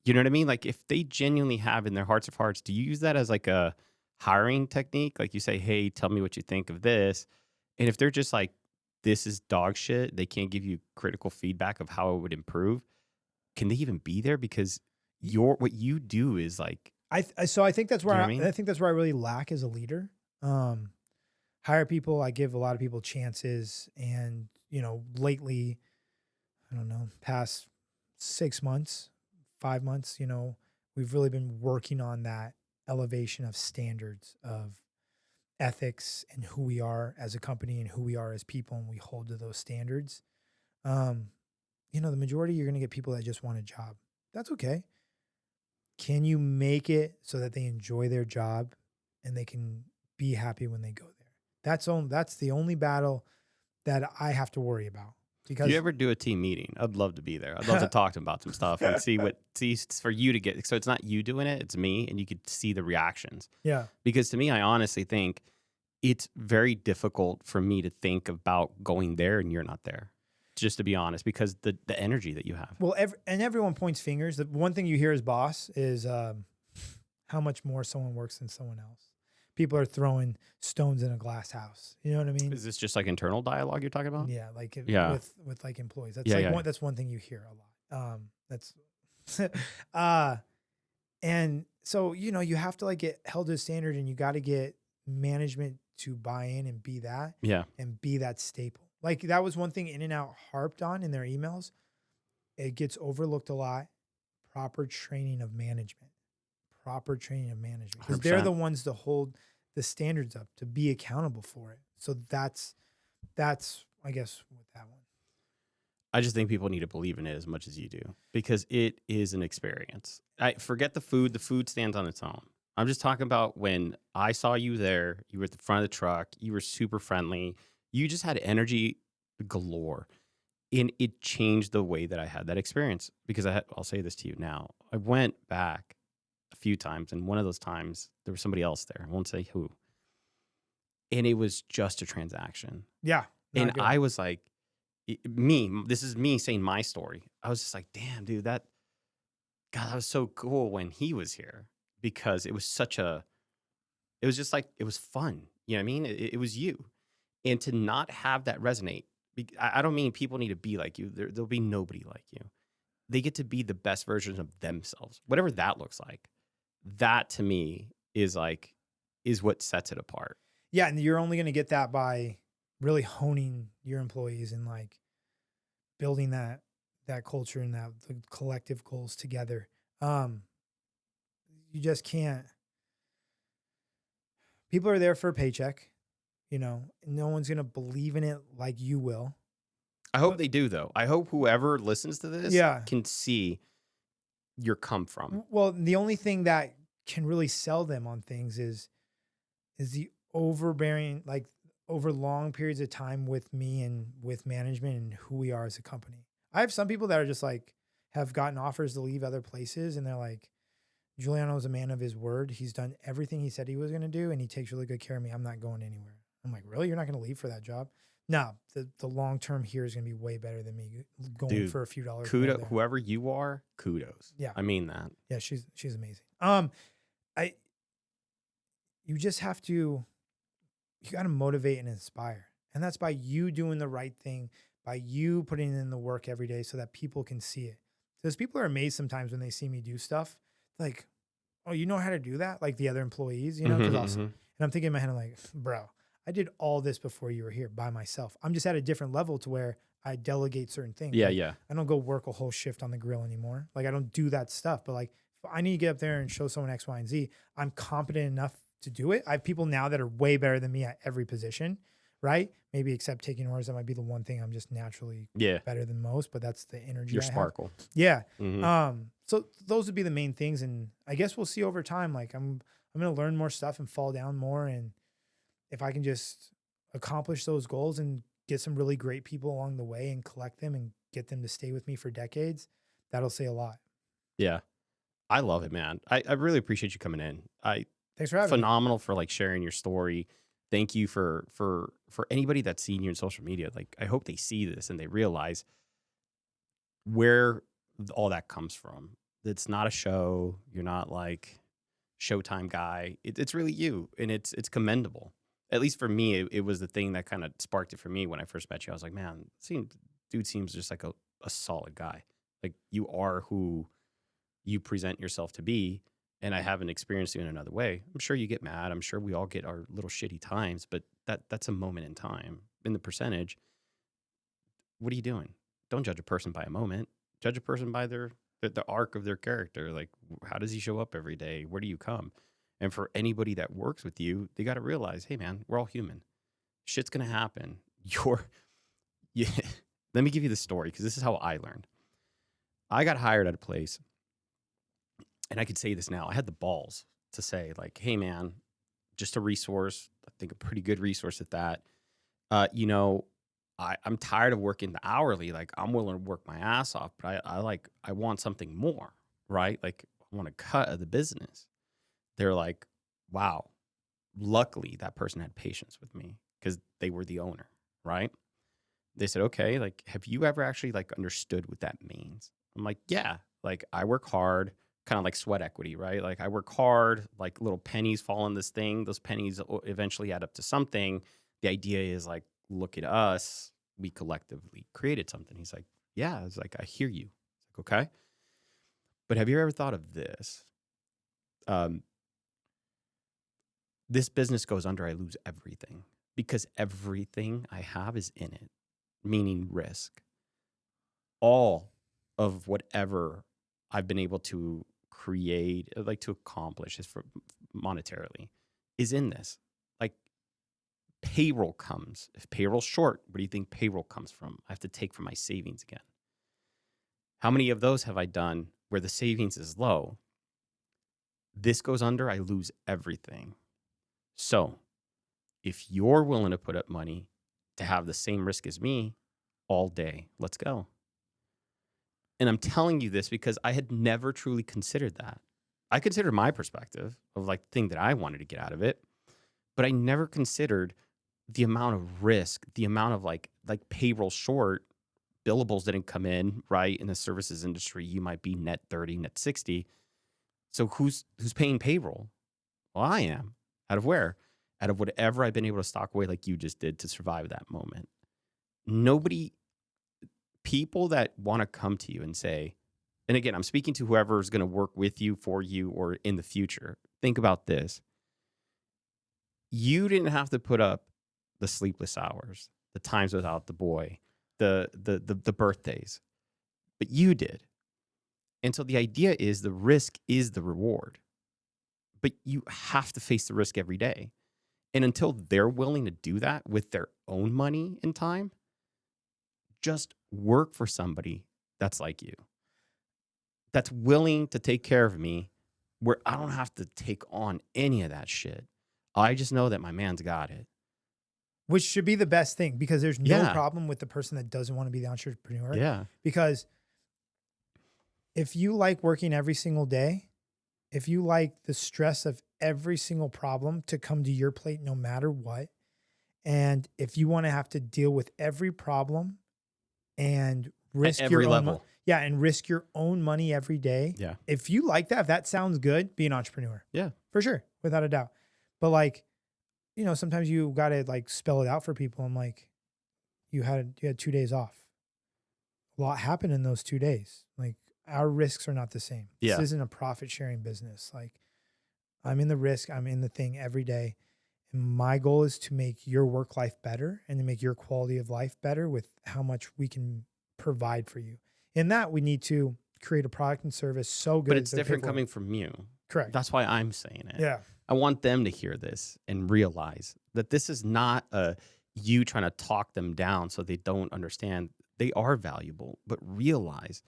You know what I mean? Like if they genuinely have in their hearts of hearts, do you use that as like a hiring technique? Like you say, hey, tell me what you think of this. And if they're just like, this is dog shit, they can't give you critical feedback of how it would improve. Can they even be there? Because what you do is like, so I think that's where You know what I mean? I think that's where I really lack as a leader. Hire people. I give a lot of people chances, and lately, I don't know, past 6 months, 5 months, we've really been working on that elevation of standards of ethics and who we are as a company and who we are as people, and we hold to those standards. The majority, you're going to get people that just want a job. That's okay. Can you make it so that they enjoy their job and they can be happy when they go there? That's the only battle that I have to worry about. Because do you ever do a team meeting? I'd love to be there. I'd love to talk to them about some stuff and see for you to get. So it's not you doing it, it's me, and you could see the reactions. Yeah. Because to me, I honestly think it's very difficult for me to think about going there and you're not there. Just to be honest, because the energy that you have. Well, everyone points fingers. The one thing you hear as boss is how much more someone works than someone else. People are throwing stones in a glass house. You know what I mean? Is this just like internal dialogue you're talking about? Yeah, like Yeah. with like employees. That's that's one thing you hear a lot. That's and so you have to like get held to a standard, and you got to get management to buy in and be that. Yeah. And be that staple. Like that was one thing In-N-Out harped on in their emails. It gets overlooked a lot. Proper training of management. Proper training of management. Because they're the ones to hold the standards up, to be accountable for it. So that's I guess with that one. I just think people need to believe in it as much as you do, because it is an experience. I forget the food. The food stands on its own. I'm just talking about when I saw you there, you were at the front of the truck, you were super friendly. You just had energy galore. And it changed the way that I had that experience, because I'll say this to you now. I went back a few times, and one of those times there was somebody else there. I won't say who. And it was just a transaction. Yeah. And I was like, this is me saying my story. I was just like, damn, dude, that was so cool when he was here, because it was it was just like, it was fun. You know what I mean? It was you. And to not have that resonate, I don't mean people need to be like you. There'll be nobody like you. They get to be the best versions of themselves, whatever that looks like. That to me is what sets it apart. Yeah, and you're only going to get that by really honing your employees and like building that culture and the collective goals together. You just can't. People are there for a paycheck. No one's going to believe in it like you will. I hope they do, though. I hope whoever listens to this can see your come from. Well, the only thing that can really sell them on things is the overbearing, like over long periods of time with me and with management and who we are as a company. I have some people that are just like, have gotten offers to leave other places, and they're like, Guiliano is a man of his word. He's done everything he said he was going to do, and he takes really good care of me. I'm not going anywhere. I'm like, really? You're not going to leave for that job? No, the long term here is going to be way better than me going for a few dollars. Kudos, whoever you are, kudos. Yeah, I mean that. Yeah, she's amazing. You just have to, you got to motivate and inspire, and that's by you doing the right thing, by you putting in the work every day, so that people can see it. Because people are amazed sometimes when they see me do stuff, like, oh, you know how to do that? Like the other employees, and I'm thinking in my head, I'm like, bro, I did all this before you were here by myself. I'm just at a different level to where I delegate certain things. Yeah, Like, yeah. I don't go work a whole shift on the grill anymore. Like, I don't do that stuff. But like, if I need to get up there and show someone X, Y, and Z, I'm competent enough to do it. I have people now that are way better than me at every position, right? Maybe except taking orders. That might be the one thing I'm just naturally Yeah. better than most, but that's the energy Your I have. sparkle. Yeah. Mm-hmm. So those would be the main things. And I guess we'll see over time. Like, I'm going to learn more stuff and fall down more. And if I can just accomplish those goals and get some really great people along the way and collect them and get them to stay with me for decades, that'll say a lot. Yeah. I love it, man. I really appreciate you coming in. Thanks for having me. Phenomenal for like sharing your story. Thank you for anybody that's seen you in social media. Like, I hope they see this and they realize where all that comes from. It's not a show. You're not like Showtime guy. It's really you, and it's commendable. At least for me, it was the thing that kind of sparked it for me when I first met you. I was like, man, dude seems just like a solid guy. Like, you are who you present yourself to be, and I haven't experienced you in another way. I'm sure you get mad. I'm sure we all get our little shitty times, but that's a moment in time. In the percentage, what are you doing? Don't judge a person by a moment. Judge a person by the arc of their character. Like, how does he show up every day? Where do you come? And for anybody that works with you, they got to realize, hey, man, we're all human. Shit's going to happen. Yeah. Let me give you the story, because this is how I learned. I got hired at a place, and I could say this now. I had the balls to say, like, hey, man, just a resource. I think a pretty good resource at that. I'm tired of working the hourly. Like, I'm willing to work my ass off, but I want something more, right? Like, I want a cut of the business. They're like, wow. Luckily, that person had patience with me because they were the owner, right? They said, okay, like, have you ever actually like understood what that means? I'm like, yeah, like, I work hard, kind of like sweat equity, right? Like, I work hard, like little pennies fall in this thing. Those pennies eventually add up to something. The idea is like, look at us. We collectively created something. He's like, yeah. It's like, I hear you. It's like, okay. But have you ever thought of this? This business goes under, I lose everything, because everything I have is in it, meaning risk. All of whatever I've been able to create, like to accomplish, is for monetarily, is in this. Like, payroll comes. If payroll's short, where do you think payroll comes from? I have to take from my savings again. How many of those have I done where the savings is low? This goes under, I lose everything. So if you're willing to put up money to have the same risk as me all day, let's go. And I'm telling you this because I had never truly considered that. I considered my perspective of like the thing that I wanted to get out of it, but I never considered the amount of risk, the amount of like payroll short, billables didn't come in, right? In the services industry, you might be net 30, net 60. So who's paying payroll? Well, I am. Out of where? Out of whatever I've been able to stock away like you just did to survive that moment. People that want to come to you and say, and again, I'm speaking to whoever is going to work with you, for you, or in the future. Think about this. You didn't have to put up the sleepless hours, the times without the boy, the birthdays, but you did. And so the idea is the risk is the reward, but you have to face the risk every day. And until they're willing to do that with their own money and time, just work for somebody that's like you, that's willing to take care of me, where I don't have to take on any of that shit. I just know that my man's got it. Which should be the best thing, because there's no Yeah. problem with the person that doesn't want to be the entrepreneur. Yeah. Because if you like working every single day, if you like the stress of every single problem to come to your plate no matter what, and if you want to have to deal with every problem and risk At every your own level. and risk your own money every day. Yeah. If you like that, if that sounds good, be an entrepreneur. Yeah. For sure, without a doubt. But like, sometimes you got to like spell it out for people. I'm like, you had 2 days off. A lot happened in those 2 days. Like, our risks are not the same. Yeah. This isn't a profit sharing business. Like, I'm in the risk, I'm in the thing every day. And my goal is to make your work life better and to make your quality of life better with how much we can provide for you. In that, we need to create a product and service so good. But it's different coming from you. Correct. That's why I'm saying it. Yeah. I want them to hear this and realize that this is not you trying to talk them down so they don't understand. They are valuable, but realize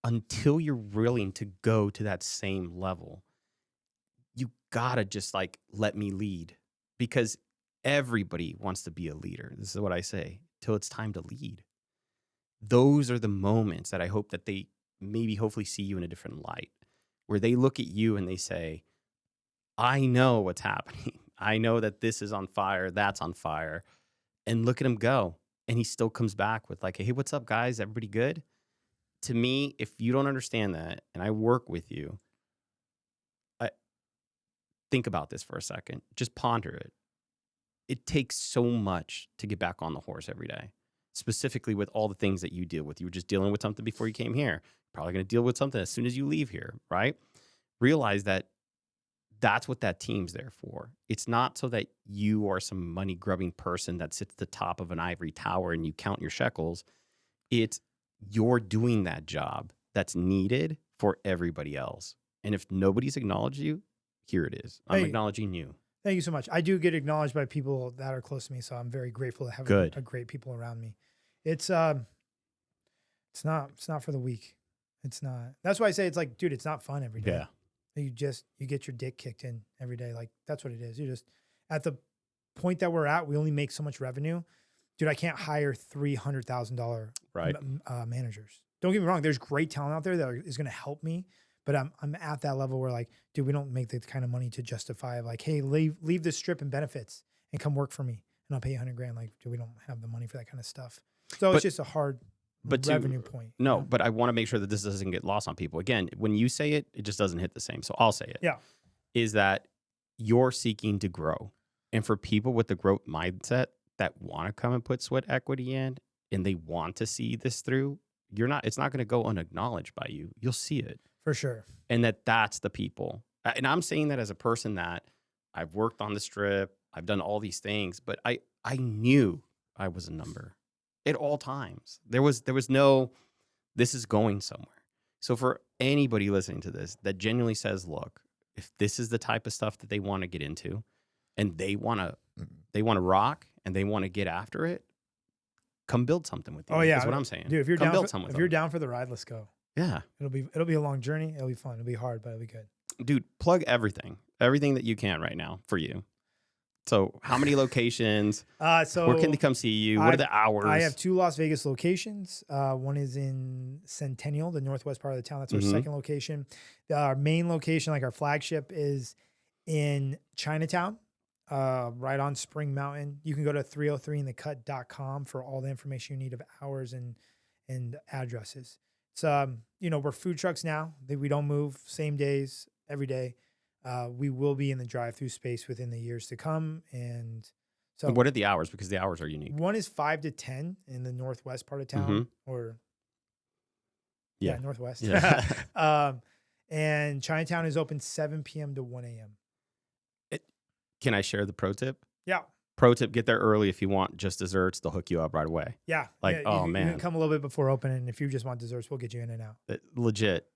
until you're willing to go to that same level, you gotta just like let me lead, because everybody wants to be a leader. This is what I say, till it's time to lead. Those are the moments that I hope that they maybe hopefully see you in a different light, where they look at you and they say, I know what's happening. I know that this is on fire, that's on fire. And look at him go. And he still comes back with like, hey, what's up, guys? Everybody good? To me, if you don't understand that, and I work with you, think about this for a second. Just ponder it. It takes so much to get back on the horse every day, specifically with all the things that you deal with. You were just dealing with something before you came here. Probably going to deal with something as soon as you leave here, right? Realize that that's what that team's there for. It's not so that you are some money-grubbing person that sits at the top of an ivory tower and you count your shekels. It's you're doing that job that's needed for everybody else. And if nobody's acknowledged you, here it is. I'm acknowledging you. Thank you so much. I do get acknowledged by people that are close to me, so I'm very grateful to have a great people around me. It's not for the weak. It's not. That's why I say it's like, dude, it's not fun every day. Yeah. You get your dick kicked in every day. Like that's what it is. You just at the point that we're at, we only make so much revenue. Dude, I can't hire $300,000 managers. Don't get me wrong. There's great talent out there that is going to help me. But I'm at that level where like, dude, we don't make the kind of money to justify like, hey, leave this strip and benefits and come work for me and I'll pay you $100,000. Like, dude, we don't have the money for that kind of stuff. So it's just a hard revenue point. No, but I want to make sure that this doesn't get lost on people. Again, when you say it, it just doesn't hit the same. So I'll say it. Yeah. Is that you're seeking to grow. And for people with the growth mindset that want to come and put sweat equity in and they want to see this through, it's not going to go unacknowledged by you. You'll see it. For sure. And that's the people. And I'm saying that as a person that I've worked on the strip, I've done all these things, but I knew I was a number at all times. There was no, this is going somewhere. So for anybody listening to this that genuinely says, look, if this is the type of stuff that they want to get into and they want to rock and they want to get after it, come build something with you. Oh yeah. That's what I'm saying. Dude, if you're down for the ride, let's go. Yeah. It'll be a long journey. It'll be fun. It'll be hard, but it'll be good. Dude, plug everything that you can right now for you. So how many locations? So where can they come see you? What are the hours? I have 2 Las Vegas locations. One is in Centennial, the northwest part of the town. That's our second location. Our main location, like our flagship, is in Chinatown, right on Spring Mountain. You can go to 303inthecut.com for all the information you need of hours and addresses. It's we're food trucks now. We don't move, same days, every day. We will be in the drive-through space within the years to come. And so what are the hours? Because the hours are unique. One is 5 to 10 in the northwest part of town, or northwest. Yeah. And Chinatown is open 7 p.m. to 1 a.m. Can I share the pro tip? Yeah. Pro tip, get there early. If you want just desserts, they'll hook you up right away. Yeah. Like, you man. You can come a little bit before open, and if you just want desserts, we'll get you in and out. Legit.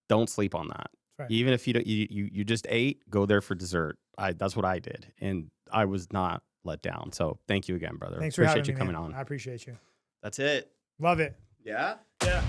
Don't sleep on that. Right. Even if you just ate, go there for dessert. That's what I did, and I was not let down. So thank you again, brother. Thanks for having me, coming on. I appreciate you. That's it. Love it. Yeah? Yeah.